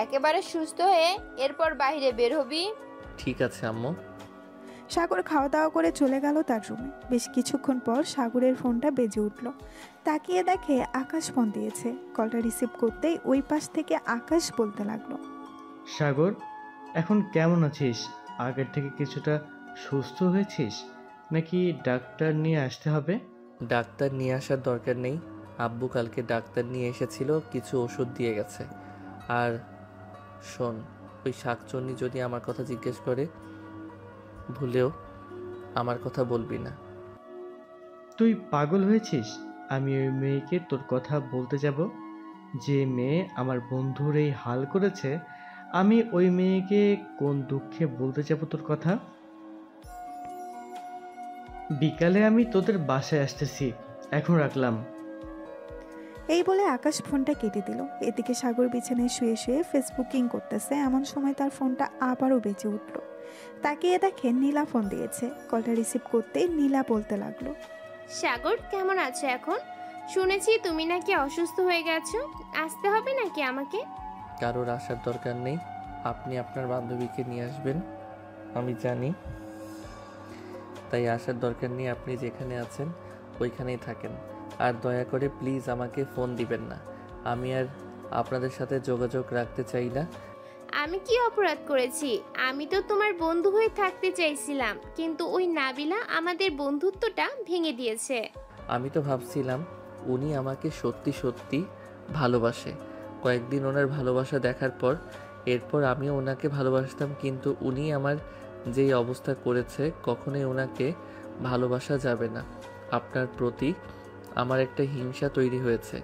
একেবারে সুস্থ হয়ে এরপর বাইরে বের হবি। ঠিক আছে আম্মু। সাগর খাওয়া দাওয়া করে চলে গেল তার রুমে। বেশ কিছুক্ষণ পর সাগরের ফোনটা বেজে উঠল। তাকিয়ে দেখে আকাশ ফোন দিয়েছে। কলটা রিসিভ করতেই ওই পাশ থেকে আকাশ বলতে লাগলো, সাগর, এখন কেমন আছিস? আগের থেকে কিছুটা সুস্থ হয়েছিস নাকি ডাক্তার নিয়ে আসতে হবে? ডাক্তার নিয়ে আসার দরকার নেই। আব্বু কালকে ডাক্তার নিয়ে এসেছিল, কিছু ওষুধ দিয়ে গেছে। আর শোন, ওই শাকচুন্নি যদি আমার কথা জিজ্ঞেস করে ভুলেও আমার কথা বলবি না। তুই পাগল হয়েছিস? আমি ওই মেয়েকে তোর কথা বলতে যাব? যে মেয়ে আমার বন্ধুর এই হাল করেছে, আমি ওই মেয়েকে কোন দুঃখে বলতে যাব তোর কথা? বিকালে আমি তোদের বাসায় আসতেছি, এখন রাখলাম। এই বলে আকাশ ফোনটা কেটে দিল। এদিকে সাগর বিছানায় শুয়ে শুয়ে ফেসবুকিং করতেছে। এমন সময় তার ফোনটা আবারও বেজে উঠল। তাকিয়ে দেখে নীলা ফোন দিয়েছে। কলটা রিসিভ করতেই নীলা বলতে লাগলো, সাগর কেমন আছো এখন? শুনেছি তুমি নাকি অসুস্থ হয়ে গেছো, আসতে হবে নাকি আমাকে? কারোর আসার দরকার নেই। আপনি আপনার বান্ধবীকে নিয়ে আসবেন, আমি জানি। তাই আসার দরকার নেই। আপনি যেখানে আছেন ওইখানেই থাকেন। আর দয়া করে প্লিজ আমাকে ফোন দিবেন না। আমি আর আপনাদের সাথে যোগাযোগ রাখতে চাই না। আমি কি অপরাধ করেছি? আমি তো তোমার বন্ধু হয়ে থাকতে চাইছিলাম, কিন্তু ওই নাবিলা আমাদের বন্ধুত্বটা ভেঙে দিয়েছে। আমি তো ভাবছিলাম উনি আমাকে সত্যি সত্যি ভালোবাসে। কয়েকদিন ওনার ভালোবাসা দেখার পর এরপর আমিও ওনাকে ভালোবাসতাম, কিন্তু উনি আমার যেই অবস্থা করেছে কখনোই ওনাকে ভালোবাসা যাবে না। আপনার প্রতি আমার একটা হিংসা তৈরি হয়েছে।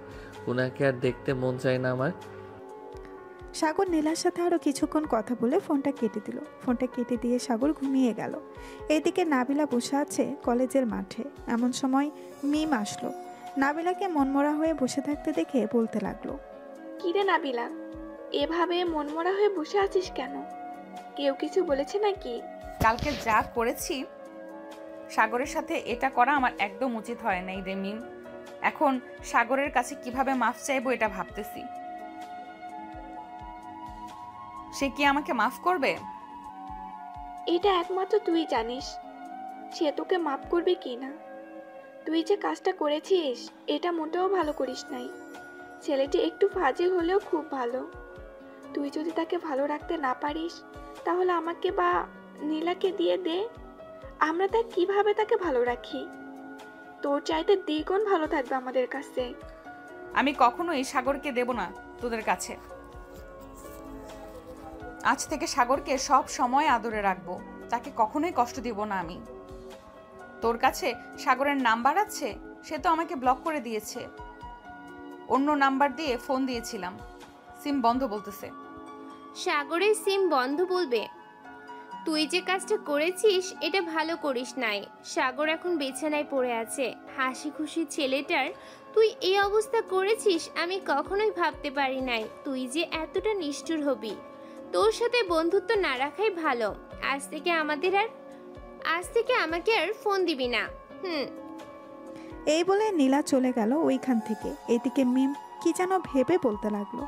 ওনাকে আর দেখতে মন চায় না আমার। সাগর নীলার সাথে আরও কিছুক্ষণ কথা বলে ফোনটা কেটে দিল। ফোনটা কেটে দিয়ে সাগর ঘুমিয়ে গেল। এইদিকে নাবিলা বসে আছে কলেজের মাঠে। এমন সময় মিম আসলো। নাবিলাকে মনমরা হয়ে বসে থাকতে দেখে বলতে লাগলো, কিরে নাবিলা, এভাবে মনমরা হয়ে বসে আছিস কেন? কেউ কিছু বলেছে নাকি? কালকে যা করেছি সাগরের সাথে, এটা করা আমার একদম উচিত হয় নাই রে মিম। এখন সাগরের কাছে কিভাবে মাফ চাইবো এটা ভাবতেছি। সে কি আমাকে মাফ করবে? এটা একমাত্র তুই জানিস সে তোকে মাফ করবে কি না। তুই যে কাজটা করেছিস এটা মোটেও ভালো করিস নাই। ছেলেটি একটু ফাজিল হলেও খুব ভালো। তুই যদি তাকে ভালো রাখতে না পারিস তাহলে আমাকে বা নীলাকে দিয়ে দে, আমরা তা কিভাবে তাকে ভালো রাখি। তোর চাইতে দ্বিগুণ ভালো থাকবে আমাদের কাছে। আমি কখনোই সাগরকে দেব না তোদের কাছে। আজ থেকে সাগরকে সব সময় আদরে রাখবো, তাকে কখনোই কষ্ট দিব না আমি। তোর কাছে সাগরের নাম্বার আছে? সে তো আমাকে ব্লক করে দিয়েছে। অন্য নাম্বার দিয়ে ফোন দিয়েছিলাম, সিম বন্ধ বলতেছে। সাগরের সিম বন্ধ বলবে? তুই যে কাজটা করেছিস এটা ভালো করিস নাই। সাগর এখন বিছানায় পড়ে আছে। হাসি খুশি ছেলেটার তুই এই অবস্থা করেছিস আমি কখনোই ভাবতে পারি নাই তুই যে এতটা নিষ্ঠুর হবি। তোর সাথে বন্ধুত্ব না রাখাই ভালো। আজ থেকে আমাকে আর ফোন দিবি না। এই বলে নীলা চলে গেল ওইখান থেকে। এদিকে মিম কি যেন ভেবে বলতে লাগলো,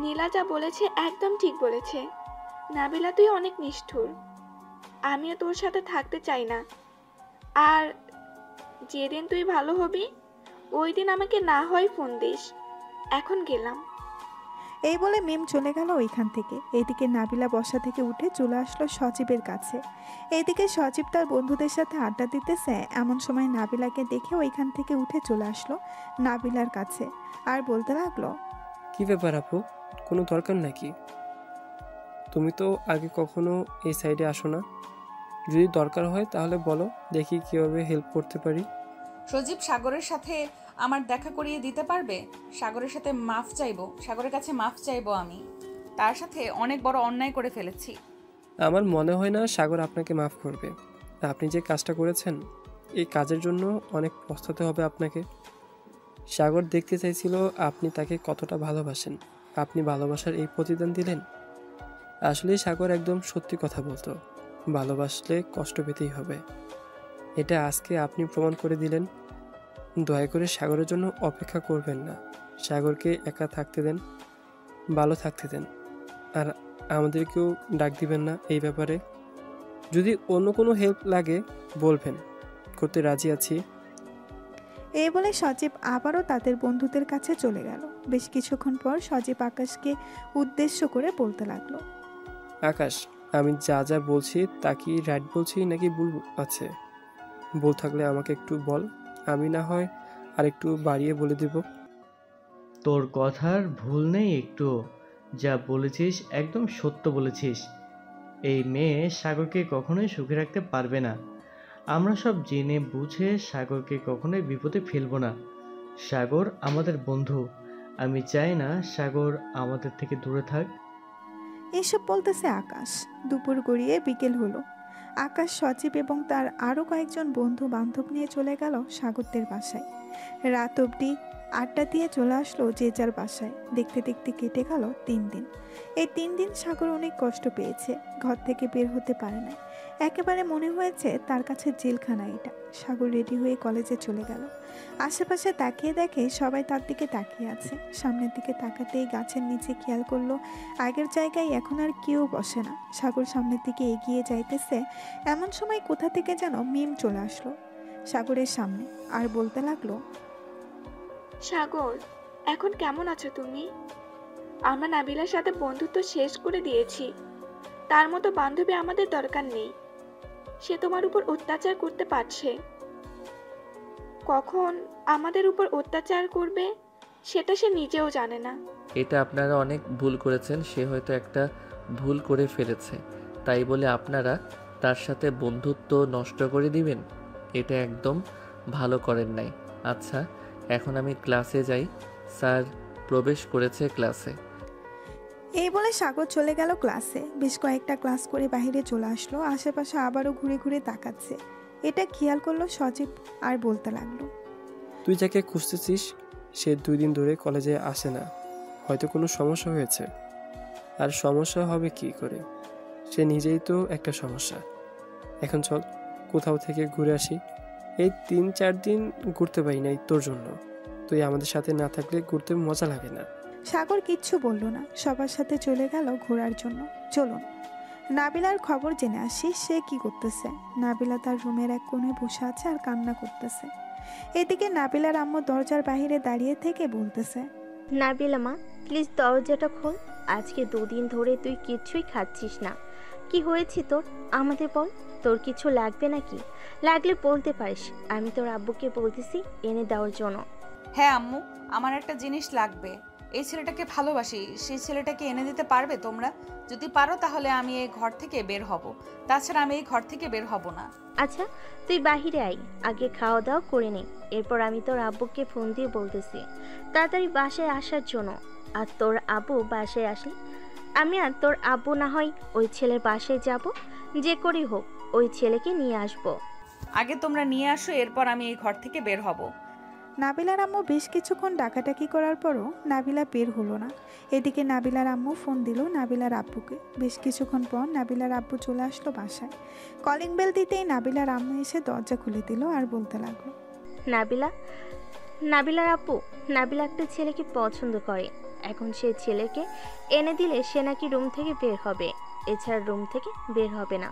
নীলা যা বলেছে একদম ঠিক বলেছে। নাবিলা তুই অনেক নিষ্ঠুর। আমিও তোর সাথে থাকতে চাই না। আর যেদিন তুই ভালো হবি ওই দিন আমাকে না হয় ফোন দিস। এখন গেলাম। এই বলে মিম চলে গেল ওইখান থেকে। এদিকে নাবিলা বসা থেকে উঠে চলে আসলো সজীবের কাছে। এদিকে সজীব তার বন্ধুদের সাথে আড্ডা দিতেছে। এমন সময় নাবিলাকে দেখে ওইখান থেকে উঠে চলে আসলো নাবিলার কাছে আর বলতে লাগলো, কি ব্যাপার আপু, কোনো দরকার নাকি? তুমি তো আগে কখনো এই সাইডে আসো না। যদি দরকার হয় তাহলে বলো, দেখি কীভাবে হেল্প করতে পারি। সজীব সাগরের সাথে আমার দেখা করিয়ে দিতে পারবে? সাগরের সাথে মাফ চাইবো, সাগরের কাছে মাফ চাইবো। আমি তার সাথে অনেক বড় অন্যায় করে ফেলেছি। আমার মনে হয় না সাগর আপনাকে মাফ করবে। আপনি যে কাজটা করেছেন এই কাজের জন্য অনেক পস্তাতে হবে আপনাকে। সাগর দেখতে চাইছিল আপনি তাকে কতটা ভালোবাসেন। আপনি ভালোবাসার এই প্রতিদান দিলেন। আসলে সাগর একদম সত্যি কথা বলতো, ভালোবাসলে কষ্ট পেতেই হবে। এটা আজকে আপনি প্রমাণ করে দিলেন। দয়া করে সাগরের জন্য অপেক্ষা করবেন না। সাগরকে একা থাকতে দেন, ভালো থাকতে দেন। আর আমাদেরকেও ডাক দিবেন না এই ব্যাপারে। যদি অন্য কোনো হেল্প লাগে বলবেন, করতে রাজি আছি। এই বলে সজীব আবারও তাদের বন্ধুদের কাছে চলে গেল। বেশ কিছুক্ষণ পর সজীব আকাশকে উদ্দেশ্য করে বলতে লাগলো, আকাশ, আমি যা যা বলছি তা কি রাইট বলছি নাকি ভুল আছে? ভুল থাকলে আমাকে একটু বল, আমি না হয় আর একটু বাড়িয়ে বলে দেব। তোর কথার ভুল নেই একটু। যা বলেছিস একদম সত্য বলেছিস। এই মেয়ে সাগরকে কখনোই সুখে রাখতে পারবে না। আমরা সব জেনে বুঝে সাগরকে কখনোই বিপদে ফেলবো না। সাগর আমাদের বন্ধু। আমি চাই না সাগর আমাদের থেকে দূরে থাক। এসব বলতেছে আকাশ। দুপুর গড়িয়ে বিকেল হলো। আকাশ, সজীব এবং তার আরও কয়েকজন বন্ধু বান্ধব নিয়ে চলে গেল সাগরদের বাসায়। রাত অবধি আড্ডা দিয়ে চলে আসলো যে যার বাসায়। দেখতে দেখতে কেটে গেল 3 দিন। এই 3 দিন সাগর অনেক কষ্ট পেয়েছে। ঘর থেকে বের হতে পারে না। একেবারে মনে হয়েছে তার কাছে জেলখানা এটা। সাগর রেডি হয়ে কলেজে চলে গেল। আশেপাশে তাকিয়ে দেখে সবাই তার দিকে তাকিয়ে আছে। সামনের দিকে তাকাতেই গাছের নিচে খেয়াল করলো আগের জায়গায় এখন আর কেউ বসে না। সাগর সামনের দিকে এগিয়ে যাইতেছে, এমন সময় কোথা থেকে যেন মিম চলে আসলো সাগরের সামনে আর বলতে লাগলো, সাগর, এখন কেমন আছো তুমি? আমরা নাবিলার সাথে বন্ধুত্ব শেষ করে দিয়েছি। তার মতো বান্ধবী আমাদের দরকার নেই। সে তোমার উপর অত্যাচার করতে পারছে। কখন আমাদের উপর অত্যাচার করবে সেটা সে নিজেও জানে না। এটা আপনারা অনেক ভুল করেছেন। সে হয়তো একটা ভুল করে ফেলেছে, তাই বলে আপনারা তার সাথে বন্ধুত্ব নষ্ট করে দিবেন? এটা একদম ভালো করেন নাই। আচ্ছা, এখন আমি ক্লাসে যাই। স্যার প্রবেশ করেছে ক্লাসে। এই বলে সাগর চলে গেল ক্লাসে। বেশ কয়েকটা ক্লাস করে বাইরে চলে আসলো। আশেপাশে আবারও ঘুরে ঘুরে তাকাচ্ছে। এটা খেয়াল করলো সজীব আর বলতে লাগলো, তুই যাকে খুঁজতেছিস সে 2 দিন ধরে কলেজে আসে না। হয়তো কোনো সমস্যা হয়েছে। আর সমস্যা হবে কি করে? সে নিজেই তো একটা সমস্যা। এখন চল কোথাও থেকে ঘুরে আসি। এই 3-4 দিন ঘুরতে পারি নাই তোর জন্য। তুই আমাদের সাথে না থাকলে ঘুরতে মজা লাগে না। সাগর কিচ্ছু বলল না। সবার সাথে চলে গেল ঘোরার জন্য। চলুন নাবিলার খবর জেনে আসি সে কি করতেছে। নাবিলা তার রুমের এক কোণে বসে আছে আর কান্না করতেছে। এদিকে নাবিলার আম্মু দরজার বাইরে দাঁড়িয়ে থেকে বলতেছে, নাবিলা মা, প্লিজ দরজাটা খোল। আজকে 2 দিন ধরে তুই কিচ্ছুই খাচ্ছিস না। কি হয়েছে তোর? আমাদের বল। তোর কিছু লাগবে নাকি? লাগলে বলতে পারিস। আমি তোর আব্বুকে বলতেছি এনে দেওয়ার জন্য। হ্যাঁ আম্মু, আমার একটা জিনিস লাগবে। এই ছেলেটাকে ভালোবাসি, সেই ছেলেটাকে এনে দিতে পারবে তোমরা? যদি পারো তাহলে আমি এই ঘর থেকে বের হব। তাছাড়া আমি এই ঘর থেকে বের হব না। আচ্ছা, তুই বাহিরে আয়, আগে খাওয়া দাওয়া করে নে। এরপর আমি তোর আব্বুকে ফোন দিয়ে বলতেছি তাড়াতাড়ি বাসায় আসার জন্য। আর তোর আব্বু বাসায় আসলে আমি আর তোর আব্বু না হয় ওই ছেলের বাসায় যাব। যে করেই হোক ওই ছেলেকে নিয়ে আসব। আগে তোমরা নিয়ে আসো, এরপর আমি এই ঘর থেকে বের হব। নাবিলার আম্মু বেশ কিছুক্ষণ ডাকাডাকি করার পরও নাবিলা বের হলো না। এদিকে নাবিলার আম্মু ফোন দিল নাবিলার আব্বুকে। বেশ কিছুক্ষণ পর নাবিলার আব্বু চলে আসলো বাসায়। কলিং বেল দিতেই নাবিলার আম্মু এসে দরজা খুলে দিল আর বলতে লাগলো, নাবিলার আব্বু, নাবিলা একটা ছেলেকে পছন্দ করে। এখন সে ছেলেকে এনে দিলে সে নাকি রুম থেকে বের হবে, এছাড়া রুম থেকে বের হবে না।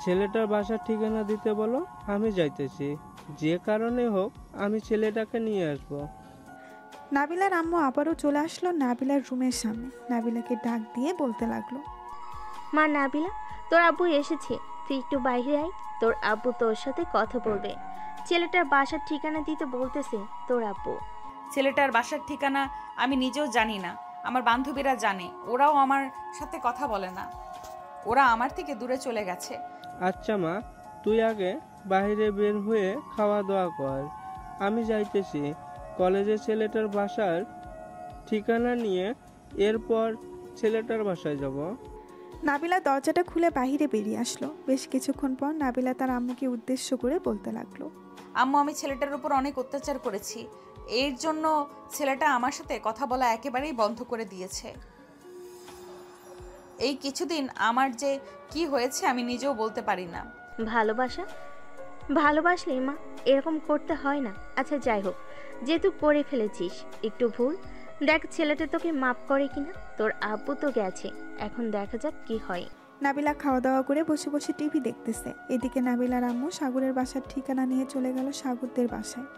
ছেলেটার বাসার ঠিকানা দিতে বলো, আমি যাইতেছি। যে কারণে হোক আমি ছেলেটাকে নিয়ে আসবো। নাবিলার আম্মু আবারও চলে আসলো নাবিলার রুমের সামনে। নাবিলাকে ডাক দিয়ে বলতে লাগলো, মা নাবিলা, তোর আব্বু এসেছে, তুই একটু বাইরে আয়। তোর আব্বু তোর সাথে কথা বলবে। ছেলেটার বাসার ঠিকানা দিতে বলতেছে তোর আব্বু। ছেলেটার বাসার ঠিকানা আমি নিজেও জানি না, আমার বান্ধবীরা জানে। ওরাও আমার সাথে কথা বলে না, ওরা আমার থেকে দূরে চলে গেছে। আচ্ছা মা, তুই আগে বাইরে বের হয়ে খাওয়া দাওয়া কর, আমি যাইতেছি। কলেজে ছেলেটার বাসার ঠিকানা নিয়ে এরপর ছেলেটার বাসায় যাব। নাবিলা দরজাটা খুলে বাইরে বেরিয়ে আসলো। বেশ কিছুক্ষণ পর নাবিলা তার আম্মুকে উদ্দেশ্য করে বলতে লাগলো, আম্মু, আমি ছেলেটার উপর অনেক অত্যাচার করেছি। এর জন্য ছেলেটা আমার সাথে কথা বলা একেবারেই বন্ধ করে দিয়েছে। এই কিছুদিন আমার যে কি হয়েছে আমি নিজেও বলতে পারি না। ভালোবাসলে মা এরকম করতে হয় না। আচ্ছা যাই হোক, যেহেতু করে ফেলেছিস একটু ভুল, দেখ ছেলেটা তোকে মাপ করে কিনা। তোর আব্বু তো গেছে, এখন দেখা যাক কি হয়। নাবিলা খাওয়া দাওয়া করে বসে বসে টিভি দেখতেছে। এদিকে নাবিলার আম্মু সাগরের বাসার ঠিকানা নিয়ে চলে গেল সাগরদের বাসায়।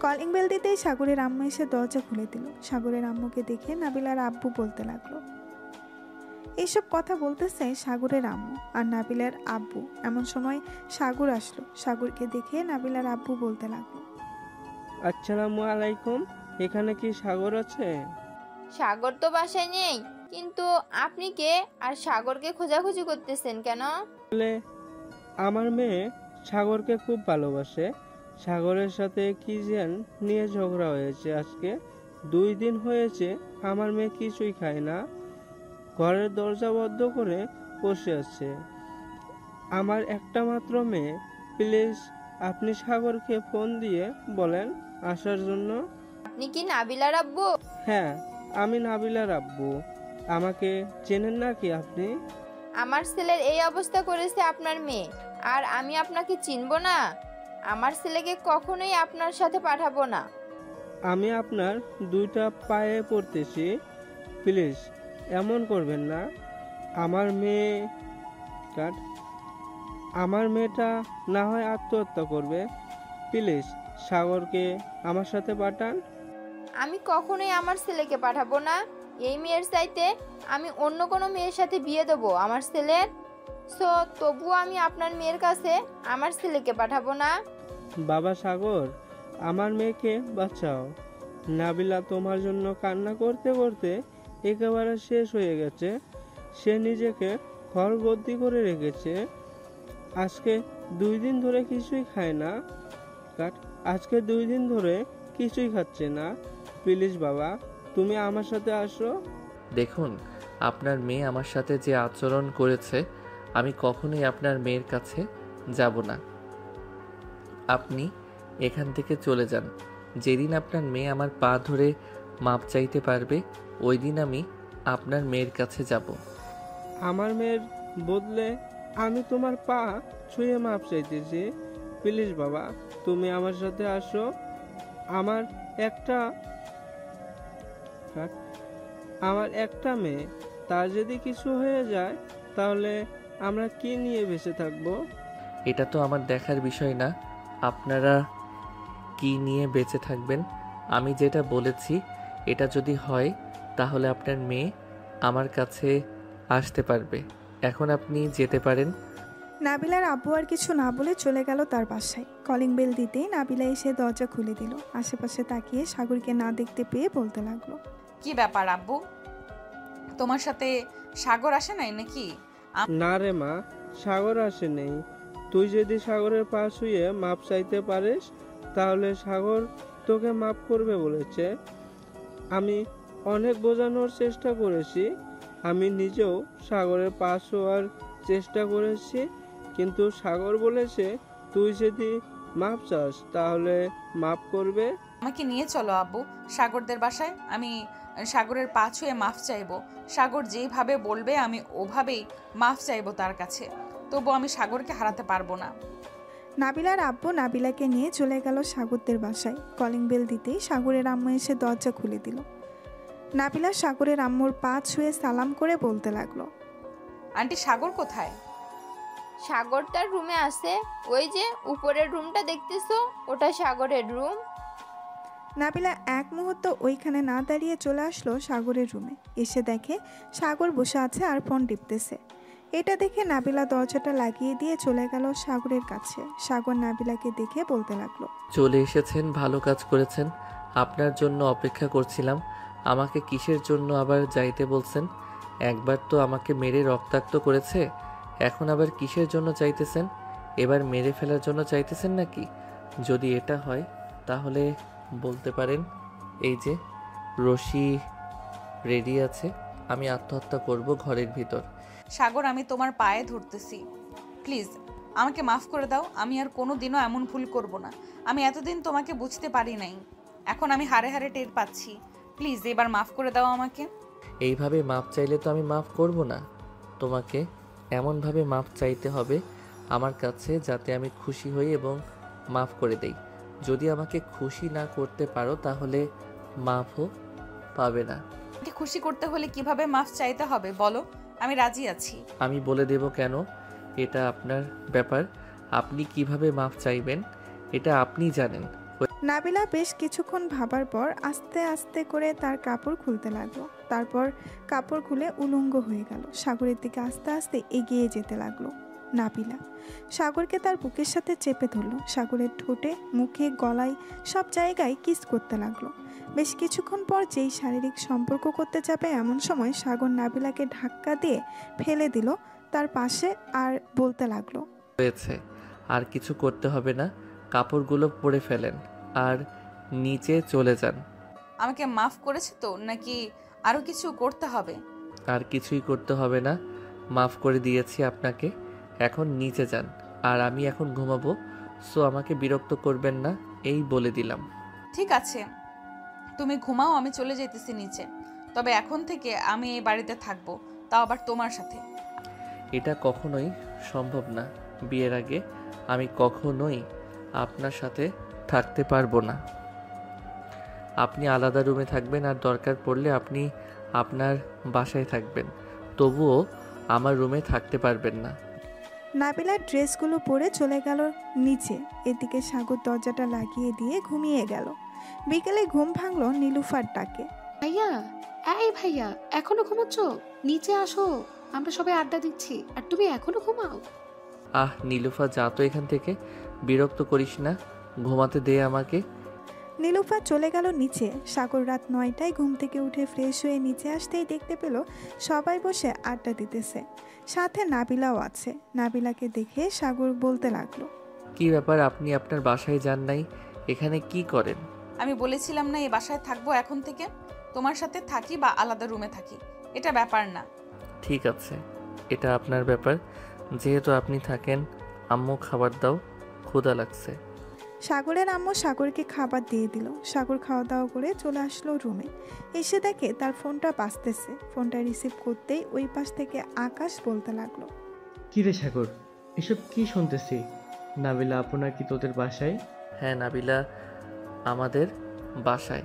কলিং বেল দিতেই সাগরের আম্মু এসে দরজা খুলে দিল। সাগরের আম্মুকে দেখে নাবিলার আব্বু বলতে লাগলো। এইসব কথা বলতেছে সাগরের আম্মু আর নাবিলার আব্বু। এমন সময় সাগর আসলো। সাগরকে দেখে নাবিলার আব্বু বলতে লাগলো, আসসালামু আলাইকুম, এখানে কি সাগর আছে? সাগর তো বাসায় নেই, কিন্তু আপনি কে আর সাগরকে খোঁজাখুঁজি করতেছেন কেন? বলে আমার মেয়ে সাগরকে খুব ভালোবাসে। সাগরের সাথে কি যেন নিয়ে ঝগড়া হয়েছে। আজকে 2 দিন হয়েছে আমার মেয়ে কিছুই খায় না, ঘরের দরজা বন্ধ করে বসে আছে। আমার একটা মাত্র মেয়ে, প্লিজ আপনি সাগরকে ফোন দিয়ে বলেন আসার জন্য। আপনি কি নাবিলার আব্বু? হ্যাঁ, আমি নাবিলার আব্বু। আমাকে চেনেন নাকি আপনি? আমার ছেলের এই অবস্থা করেছে আপনার মেয়ে, আর আমি আপনাকে চিনব না? আমার ছেলেকে কখনোই আপনার সাথে পাঠাবো না। আমি আপনার 2টা পায়ে পড়তেছি, প্লিজ এমন করবেন না। আমার মেয়েটা না হয় আত্মহত্যা করবে। প্লিজ সাগরকে আমার সাথে পাঠান। আমি কখনোই আমার ছেলেকে পাঠাবো না। এই মেয়ের চাইতে আমি অন্য কোনো মেয়ের সাথে বিয়ে দেবো আমার ছেলের। সো তবুও আমি আপনার মেয়ের কাছে আমার ছেলেকে পাঠাবো না। বাবা সাগর, আমার মেয়েকে বাঁচাও। নাবিলা তোমার জন্য কান্না করতে করতে একেবারে শেষ হয়ে গেছে। সে নিজেকে ঘরবন্দি করে রেখেছে। আজকে 2 দিন ধরে কিছুই খায় না। আজকে 2 দিন ধরে কিছুই খাচ্ছে না। প্লিজ বাবা, তুমি আমার সাথে আসো। দেখুন, আপনার মেয়ে আমার সাথে যে আচরণ করেছে, আমি কখনোই আপনার মেয়ের কাছে যাব না। আপনি এখান থেকে চলে যান। যেদিন আপনার মেয়ে আমার পা ধরে মাপ চাইতে পারবে, ওই দিন আমি আপনার মেয়ের কাছে যাব। আমার মেয়ের বদলে আমি তোমার পা ছুঁয়ে মাপ চাইতেছি। প্লিজ বাবা, তুমি আমার সাথে আসো। আমার একটা মেয়ে, তার যদি কিছু হয়ে যায় তাহলে আমরা কি নিয়ে বেঁচে থাকবো? এটা তো আমার দেখার বিষয় না আপনারা কি নিয়ে বেঁচে থাকবেন। আমি যেটা বলেছি এটা যদি হয় তাহলে আপনার মেয়ে আমার কাছে আসতে পারবে। এখন আপনি যেতে পারেন। নাবিলার আব্বু আর কিছু না বলে চলে গেল তার বাসায়। কলিং বেল দিতেই নাবিলা এসে দরজা খুলে দিল। আশেপাশে তাকিয়ে সাগরকে না দেখতে পেয়ে বলতে লাগলো, কি ব্যাপার আব্বু, তোমার সাথে সাগর আসে নাই নাকি? না রে মা, সাগর আসে নেই। তুই যদি সাগরের পা ছুঁয়ে মাপ চাইতে পারিস তাহলে সাগর তোকে মাপ করবে বলেছে। আমি অনেক বোঝানোর চেষ্টা করেছি, আমি নিজেও সাগরের পা ছোঁয়ার চেষ্টা করেছি, কিন্তু সাগর বলেছে তুই যদি মাপ চাস তাহলে মাপ করবে। আমাকে নিয়ে চলো আব্বু সাগরদের বাসায়, আমি সাগরের পা ছুঁয়ে মাফ চাইবো। সাগর যেভাবে বলবে আমি ওভাবেই মাফ চাইবো তার কাছে। তবু আমি সাগরকে হারাতে পারবো না। নাবিলার আব্বু নাবিলাকে নিয়ে চলে গেল সাগরদের বাসায়। কলিং বেল দিতেই সাগরের আম্মু এসে দরজা খুলে দিল। নাবিলা সাগরের আম্মুর পা ছুঁয়ে সালাম করে বলতে লাগলো, আন্টি সাগর কোথায়? সাগর তার রুমে আছে, ওই যে উপরের রুমটা দেখতেছো, ওটা সাগরের রুম। নাবিলা এক মুহূর্ত ওইখানে না দাঁড়িয়ে চলে আসলো সাগরের রুমে। এসে দেখে সাগর বসে আছে আর ফোন টিপতেছে। এটা দেখে নাবিলা দরজাটা লাগিয়ে দিয়ে চলে গেল সাগরের কাছে। সাগর নাবিলাকে দেখে বলতে লাগলো, চলে এসেছেন, ভালো কাজ করেছেন। আপনার জন্য অপেক্ষা করছিলাম। আমাকে কিসের জন্য আবার যাইতে বলছেন? একবার তো আমাকে মেরে রক্তাক্ত করেছে, এখন আবার কিসের জন্য চাইতেছেন? এবার মেরে ফেলার জন্য চাইতেছেন নাকি? যদি এটা হয় তাহলে বলতে পারেন, এই যে রশি রেডি আছে, আমি আত্মহত্যা করব ঘরের ভিতর। সাগর, আমি তোমার পায়ে ধরতেছি, প্লিজ আমাকে মাফ করে দাও। আমি আর কোনো দিনও এমন ভুল করব না। আমি এতদিন তোমাকে বুঝতে পারি নাই, এখন আমি হাড়ে হাড়ে টের পাচ্ছি। প্লিজ এবার মাফ করে দাও আমাকে। এইভাবে মাপ চাইলে তো আমি মাফ করব না। তোমাকে এমনভাবে মাপ চাইতে হবে আমার কাছে যাতে আমি খুশি হই এবং মাফ করে দেই। যদি আমাকে খুশি না করতে পারো তাহলে মাফও পাবে না। আমাকে খুশি করতে হলে কিভাবে মাফ চাইতে হবে বলো, আমি রাজি আছি। আমি বলে দেব কেন, এটা আপনার ব্যাপার। আপনি কিভাবে মাফ চাইবেন এটা আপনি জানেন। নাবিলা বেশ কিছুক্ষণ ভাবার পর আস্তে আস্তে করে তার কাপড় খুলতে লাগলো। তারপর কাপড় খুলে উলঙ্গ হয়ে গেল। সাগরের দিকে আস্তে আস্তে এগিয়ে যেতে লাগলো নাবিলা। সাগরকে তার বুকের সাথে চেপে ধরলো। সাগরের ঠোঁটে, মুখে, গলায় সব জায়গায় কিস করতে লাগলো। বেশ কিছুক্ষণ পর যেই শারীরিক সম্পর্ক করতে যাবে এমন সময় সাগর নাবিলাকে ধাক্কা দিয়ে ফেলে দিল তার পাশে আর বলতে লাগলো, হয়েছে, আর কিছু করতে হবে না। কাপড়গুলো পরে ফেলেন আর নিচে চলে যান। আমাকে মাফ করেছে তো, নাকি আরো কিছু করতে হবে? আর কিছুই করতে হবে না, মাফ করে দিয়েছি আপনাকে। এখন নিচে যান, আর আমি এখন ঘুমাবো, সো আমাকে বিরক্ত করবেন না, এই বলে দিলাম। ঠিক আছে, তুমি ঘুমাও, আমি চলে যেতেছি নিচে। তবে এখন থেকে আমি এই বাড়িতে থাকবো, তাও আবার তোমার সাথে। এটা কখনোই সম্ভব না। বিয়ের আগে আমি কখনোই আপনার সাথে থাকতে পারবো না। আপনি আলাদা রুমে থাকবেন, আর দরকার পড়লে আপনি আপনার বাসায় থাকবেন, তবুও আমার রুমে থাকতে পারবেন না। নাবিলার ড্রেসগুলো পরে চলে গেল নিচে। এদিকে সাগর দরজাটা লাগিয়ে দিয়ে ঘুমিয়ে গেল। বিকেলে ঘুম ভাঙলো নীলুফার ডাকে। ভাইয়া, এই ভাইয়া, এখনো ঘুমোচ্ছ? নিচে আসো, আমরা সবাই আড্ডা দিচ্ছি আর তুমি এখনো ঘুমাও? আহ নীলুফা, যা তো এখান থেকে, বিরক্ত করিস না, ঘুমাতে দে আমাকে। নীলুফা চলে গেল নিচে। সাগর রাত 9টায় ঘুম থেকে উঠে ফ্রেশ হয়ে নিচে আসতেই দেখতে পেল সবাই বসে আড্ডা দিতেছে, সাথে নাবিলাও আছে। নাবিলাকে দেখে সাগর বলতে লাগলো, কি ব্যাপার, আপনি আপনার বাসায় যান নাই, এখানে কি করেন? আমি বলেছিলাম না এই বাসায় থাকবো এখন থেকে, তোমার সাথে থাকি বা আলাদা রুমে থাকি, এটা ব্যাপার না। ঠিক আছে, এটা আপনার ব্যাপার। যেহেতু আপনি থাকেন, আম্মু খাবার দাও, ক্ষুধা লাগছে। সাগরের আম্মু সাগরকে খাবার দিয়ে দিল। সাগর খাওয়া দাওয়া করে চলে আসলো রুমে। এসে দেখে তার ফোনটা বাজতেছে। ফোনটা রিসিভ করতেই ওই পাশ থেকে আকাশ বলতে লাগলো, কি রে সাগর, এসব কি শুনতেছি? নাবিলা আপনার কি তোদের বাসায়? হ্যাঁ নাবিলা আমাদের বাসায়,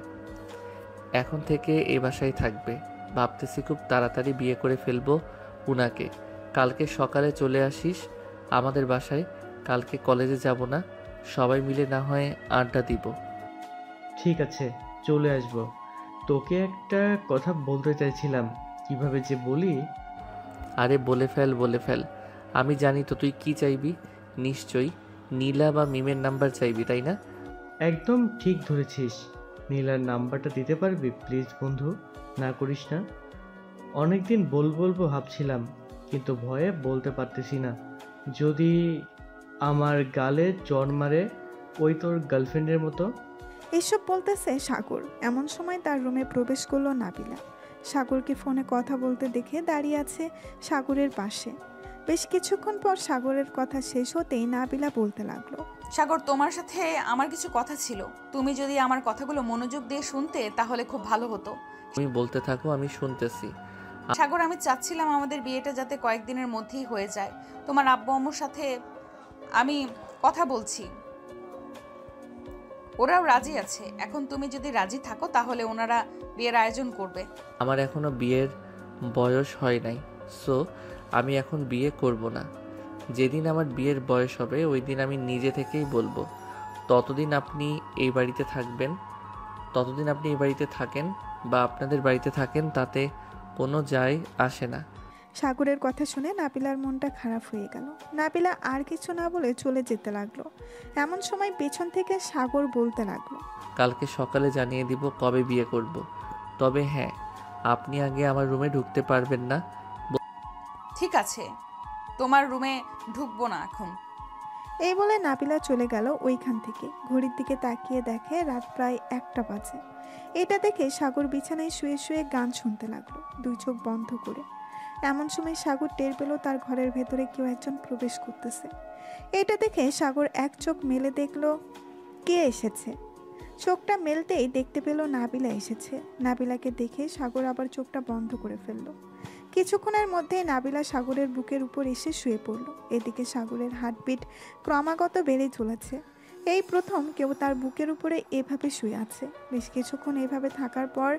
এখন থেকে এই বাসায় থাকবে। ভাবতেছি খুব তাড়াতাড়ি বিয়ে করে ফেলবো উনাকে। কালকে সকালে চলে আসিস আমাদের বাসায়। কালকে কলেজে যাব না, সবাই মিলে না হয় আড্ডা দিব। ঠিক আছে, চলে আসব। তোকে একটা কথা বলতে চাইছিলাম, কিভাবে যে বলি। আরে বলে ফেল, বলে ফেল। আমি জানি তো তুই কি চাইবি। নিশ্চয়ই নীলা বা মিমের নাম্বার চাইবি, তাই না? একদম ঠিক ধরেছিস। নীলার নাম্বারটা দিতে পারবি প্লিজ বন্ধু? না করিস না। অনেকদিন বলবো ভাবছিলাম, কিন্তু ভয়ে বলতে পারতেছি না। যদি আমার গালে চড় মারে ওই তোর গার্লফ্রেন্ডের মতো। এসব বলতেছে সাগর। এমন সময় তার রুমে প্রবেশ করলো নাবিলা। সাগরকে ফোনে কথা বলতে দেখে দাঁড়িয়ে আছে সাগরের পাশে। বেশ কিছুক্ষণ পর সাগরের কথা শেষ হতেই নাবিলা বলতে লাগলো, সাগর, তোমার সাথে আমার কিছু কথা ছিল। তুমি যদি আমার কথাগুলো মনোযোগ দিয়ে শুনতে তাহলে খুব ভালো হতো। তুমি বলতে থাকো, আমি শুনতেছি। সাগর, আমি চাচ্ছিলাম আমাদের বিয়েটা যাতে কয়েকদিনের মধ্যেই হয়ে যায়। তোমার আব্বু আম্মুর সাথে আমি কথা বলছি, ওরাও রাজি আছে। এখন তুমি যদি রাজি থাকো তাহলে ওনারা বিয়ের আয়োজন করবে। আমার এখনো বিয়ের বয়স হয় নাই, সো আমি এখন বিয়ে করব না। যেদিন আমার বিয়ের বয়স হবে ওই দিন আমি নিজে থেকেই বলবো। ততদিন আপনি এই বাড়িতে থাকবেন, ততদিন আপনি এই বাড়িতে থাকেন বা আপনাদের বাড়িতে থাকেন, তাতে কোনো যায় আসে না। সাগরের কথা শুনে নাবিলার মনটা খারাপ হয়ে গেল। নাবিলা আর কিছু না বলে চলে যেতে লাগলো। এমন সময় পেছন থেকে সাগর বলতে লাগলো, কালকে সকালে জানিয়ে দিব কবে বিয়ে করব। তবে হ্যাঁ, আপনি আগে আমার রুমে ঢুকতে পারবেন না। ঠিক আছে, তোমার রুমে ঢুকবো না এখন। এই বলে নাবিলা চলে গেল ওইখান থেকে। ঘড়ির দিকে তাকিয়ে দেখে রাত প্রায় 1টা বাজে। এটা দেখে সাগর বিছানায় শুয়ে শুয়ে গান শুনতে লাগলো, দুই চোখ বন্ধ করে। এমন সময় সাগর টের পেল তার ঘরের ভেতরে কেউ একজন প্রবেশ করতেছে। এটা দেখে সাগর এক চোখ মেলে দেখলো কে এসেছে। চোখটা মেলতেই দেখতে পেল নাবিলা এসেছে। নাবিলাকে দেখে সাগর আবার চোখটা বন্ধ করে ফেলল। কিছুক্ষণের মধ্যেই নাবিলা সাগরের বুকের উপর এসে শুয়ে পড়ল। এদিকে সাগরের হার্টবিট ক্রমাগত বেড়ে চলেছে। এই প্রথম কেউ তার বুকের উপরে এভাবে শুয়ে আছে। বেশ কিছুক্ষণ এভাবে থাকার পর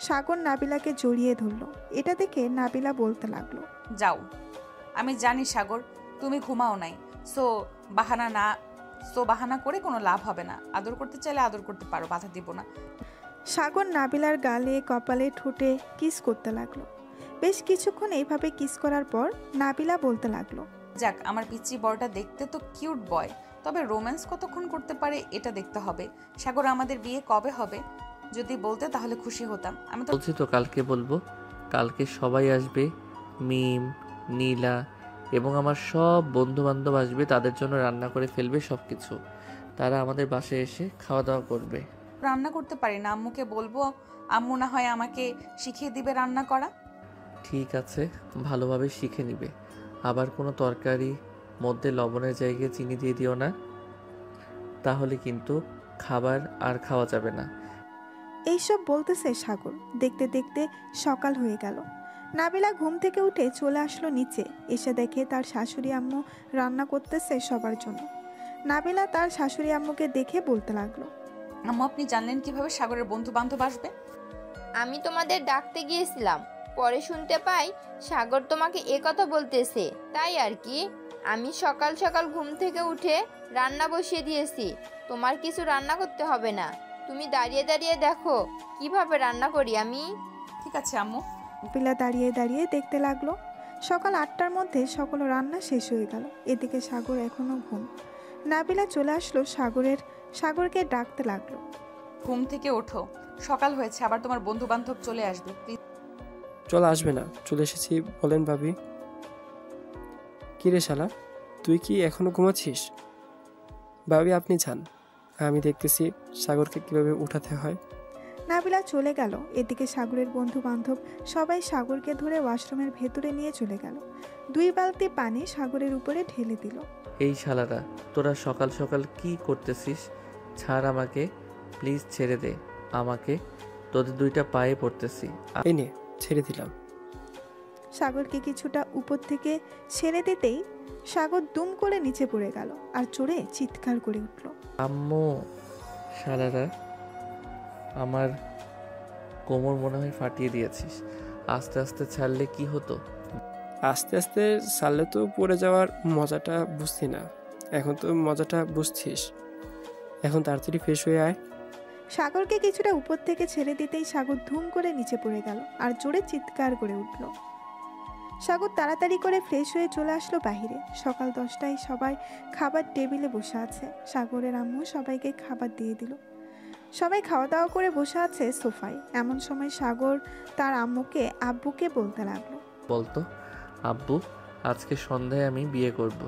সাগর নাবিলাকে জড়িয়ে ধরল। এটা দেখে নাবিলা বলতে লাগলো, যাও, আমি জানি সাগর তুমি ঘুমাও নাই, সো বাহানা করে কোনো লাভ হবে না। আদর করতে চাইলে আদর করতে পারো, বাধা দিব না। সাগর নাবিলার গালে কপালে ঠোঁটে কিস করতে লাগলো। বেশ কিছুক্ষণ এইভাবে কিস করার পর নাবিলা বলতে লাগলো, যাক, আমার পিচ্চি বড়টা দেখতে তো কিউট বয়, তবে রোম্যান্স কতক্ষণ করতে পারে এটা দেখতে হবে। সাগর, আমাদের বিয়ে কবে হবে? যদি বলতে তাহলে খুশি হতাম। আমি তো বলছি তো কালকে বলবো। কালকে সবাই আসবে, মিম, নীলা এবং আমার সব বন্ধু বান্ধব আসবে। তাদের জন্য রান্না করে ফেলবে সব কিছু। তারা আমাদের বাসায় এসে খাওয়া দাওয়া করবে। রান্না করতে পারি না, আম্মুকে বলবো, আম্মু না হয় আমাকে শিখিয়ে দিবে রান্না করা। ঠিক আছে, ভালোভাবে শিখে নিবে। আবার কোনো তরকারি মধ্যে লবণের জায়গায় চিনি দিয়ে দিও না, তাহলে কিন্তু খাবার আর খাওয়া যাবে না। এইসব বলতেছে সাগর। দেখতে দেখতে সকাল হয়ে গেল। নাবিলা ঘুম থেকে উঠে চলে আসলো নিচে। এসে দেখে তার শাশুড়ি আম্মু রান্না করতেছে সবার জন্য। নাবিলা তার শাশুড়ি আম্মুকে দেখে বলতে লাগলো, আম্মু, আপনি জানলেন কিভাবে সাগরের বন্ধু বান্ধব আসবে? আমি তোমাদের ডাকতে গিয়েছিলাম, পরে শুনতে পাই সাগর তোমাকে কথা বলতেছে, তাই আর কি। আমি সকাল সকাল ঘুম থেকে উঠে রান্না বসিয়ে দিয়েছি। তোমার কিছু রান্না করতে হবে না, তুমি দাঁড়িয়ে দাঁড়িয়ে দেখো কিভাবে রান্না করি আমি। ঠিক আছে আম্মু। নাবিলা দাঁড়িয়ে দাঁড়িয়ে দেখতে লাগলো। সকাল 8টার মধ্যে সকল রান্না শেষ হয়ে গেল। এদিকে সাগর এখনো ঘুম। নাবিলা চলে আসলো সাগরকে ডাকতে লাগলো, ঘুম থেকে ওঠো, সকাল হয়েছে, আবার তোমার বন্ধু বান্ধব চলে আসবে। চলে আসবে না? চলে এসেছি বলেন ভাবি। কিরে শালা, তুই কি এখনো ঘুমাচ্ছিস? ভাবি আপনি যান, আমি দেখতেছি সাগরকে কিভাবে উঠাতে হয়। নাবিলা চলে গেল। এদিকে সাগরের বন্ধু বান্ধব সবাই সাগরকে ধরে ওয়াশরুমের ভেতরে নিয়ে চলে গেল। 2 বালতি পানি সাগরের উপরে ঢেলে দিল। এই শালারা, তোরা সকাল সকাল কি করতেছিস? ছাড় আমাকে, প্লিজ ছেড়ে দে আমাকে, তোদের 2টা পায়ে পড়তেছি। এই নে, ছেড়ে দিলাম। সাগরকে কিছুটা উপর থেকে ছেড়ে দিতেই সাগর দুম করে নিচে পড়ে গেল আর চড়ে চিৎকার করে উঠল, আম্মু! শালারা, আমার কোমর মনে হয় ফাটিয়ে দিয়েছিস। আস্তে আস্তে ছাড়লে কি হতো? আস্তে আস্তে ছাড়লে তো পড়ে যাওয়ার মজাটা বুঝতি না, এখন তো মজাটা বুঝছিস। এখন তাড়াতাড়ি ফ্রেশ হয়ে আয়। সাগরকে কিছুটা উপর থেকে ছেড়ে দিতেই সাগর ধুম করে নিচে পড়ে গেল আর জোরে চিৎকার করে উঠল। সাগর তাড়াতাড়ি করে ফ্রেশ হয়ে চলে আসলো বাহিরে। সকাল 10টায় সবাই খাবার টেবিলে বসে আছে। সাগরের আম্মু সবাইকে খাবার দিয়ে দিল। সবাই খাওয়া দাওয়া করে বসে আছে সোফায়। এমন সময় সাগর তার আব্বুকে বলতে লাগলো, বলতো, আব্বু, আজকে সন্ধ্যায় আমি বিয়ে করব।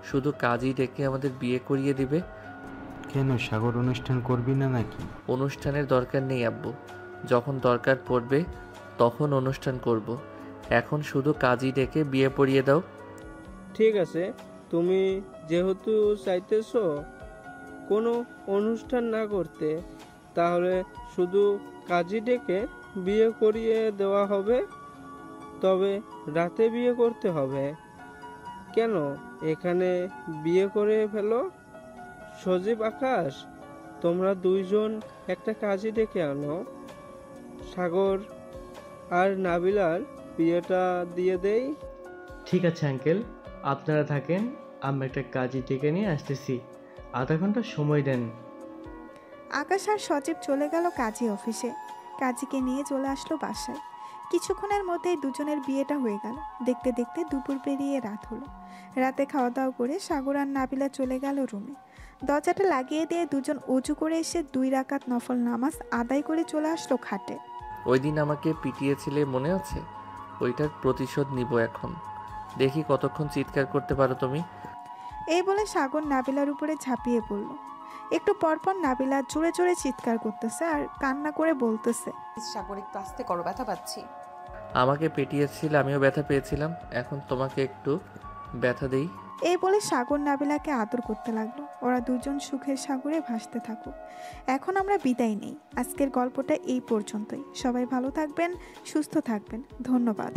শুধু কাজই ডেকে আমাদের বিয়ে করিয়ে দিবে। কেন, সাগর অনুষ্ঠান করবি না নাকি? অনুষ্ঠানের দরকার নেই আব্বু, যখন দরকার পড়বে তখন অনুষ্ঠান করব। এখন শুধু কাজই ডেকে বিয়ে পড়িয়ে দাও। ঠিক আছে, তুমি যেহেতু চাইতেছো কোনো অনুষ্ঠান না করতে, তাহলে শুধু কাজী ডেকে বিয়ে করিয়ে দেওয়া হবে। তবে রাতে বিয়ে করতে হবে। কেন, এখানে বিয়ে করে ফেলো। সজীব, আকাশ, তোমরা 2জন একটা কাজী ডেকে আনো। সাগর আর নাবিলার বিয়েটা দিয়ে দেই। ঠিক আছে আঙ্কেল, আপনারা থাকেন, আমরা একটা কাজী ডেকে নিয়ে আসতেছি। আধা ঘন্টা সময় দেন। আকাশ আর সজীব চলে গেল কাজী অফিসে। কাজীকে নিয়ে চলে আসলো বাসায়। কিছুক্ষণের মধ্যেই দুজনের বিয়েটা হয়ে গেল। দেখতে দেখতে দুপুর পেরিয়ে রাত হলো। রাতে খাওয়া দাওয়া করে সাগর আর নাবিলা চলে গেল রুমে। দরজাটা লাগিয়ে দিয়ে দুজন অজু করে এসে 2 রাকাত নফল নামাজ আদায় করে চলে আসলো খাটে। ওই দিন আমাকে পিটিয়েছিলে মনে আছে? ওইটার প্রতিশোধ নিব এখন। দেখি কতক্ষণ চিৎকার করতে পারো তুমি। এই বলে সাগর নাবিলার উপরে ঝাঁপিয়ে পড়ল। একটু পরপর নাবিলা জোরে জোরে চিৎকার করতেছে আর কান্না করে বলতেছে, সাগর, একটু আস্তে করো, ব্যথা পাচ্ছি। আমাকে পেটিয়েছিল, আমিও ব্যথা পেয়েছিলাম, এখন তোমাকে একটু ব্যথা দেই। এই বলে সাগর নাবিলাকে আদর করতে লাগলো। ওরা দুজন সুখের সাগরে ভাসতে থাকুক। এখন আমরা বিদায় নেই। আজকের গল্পটা এই পর্যন্তই। সবাই ভালো থাকবেন, সুস্থ থাকবেন। ধন্যবাদ।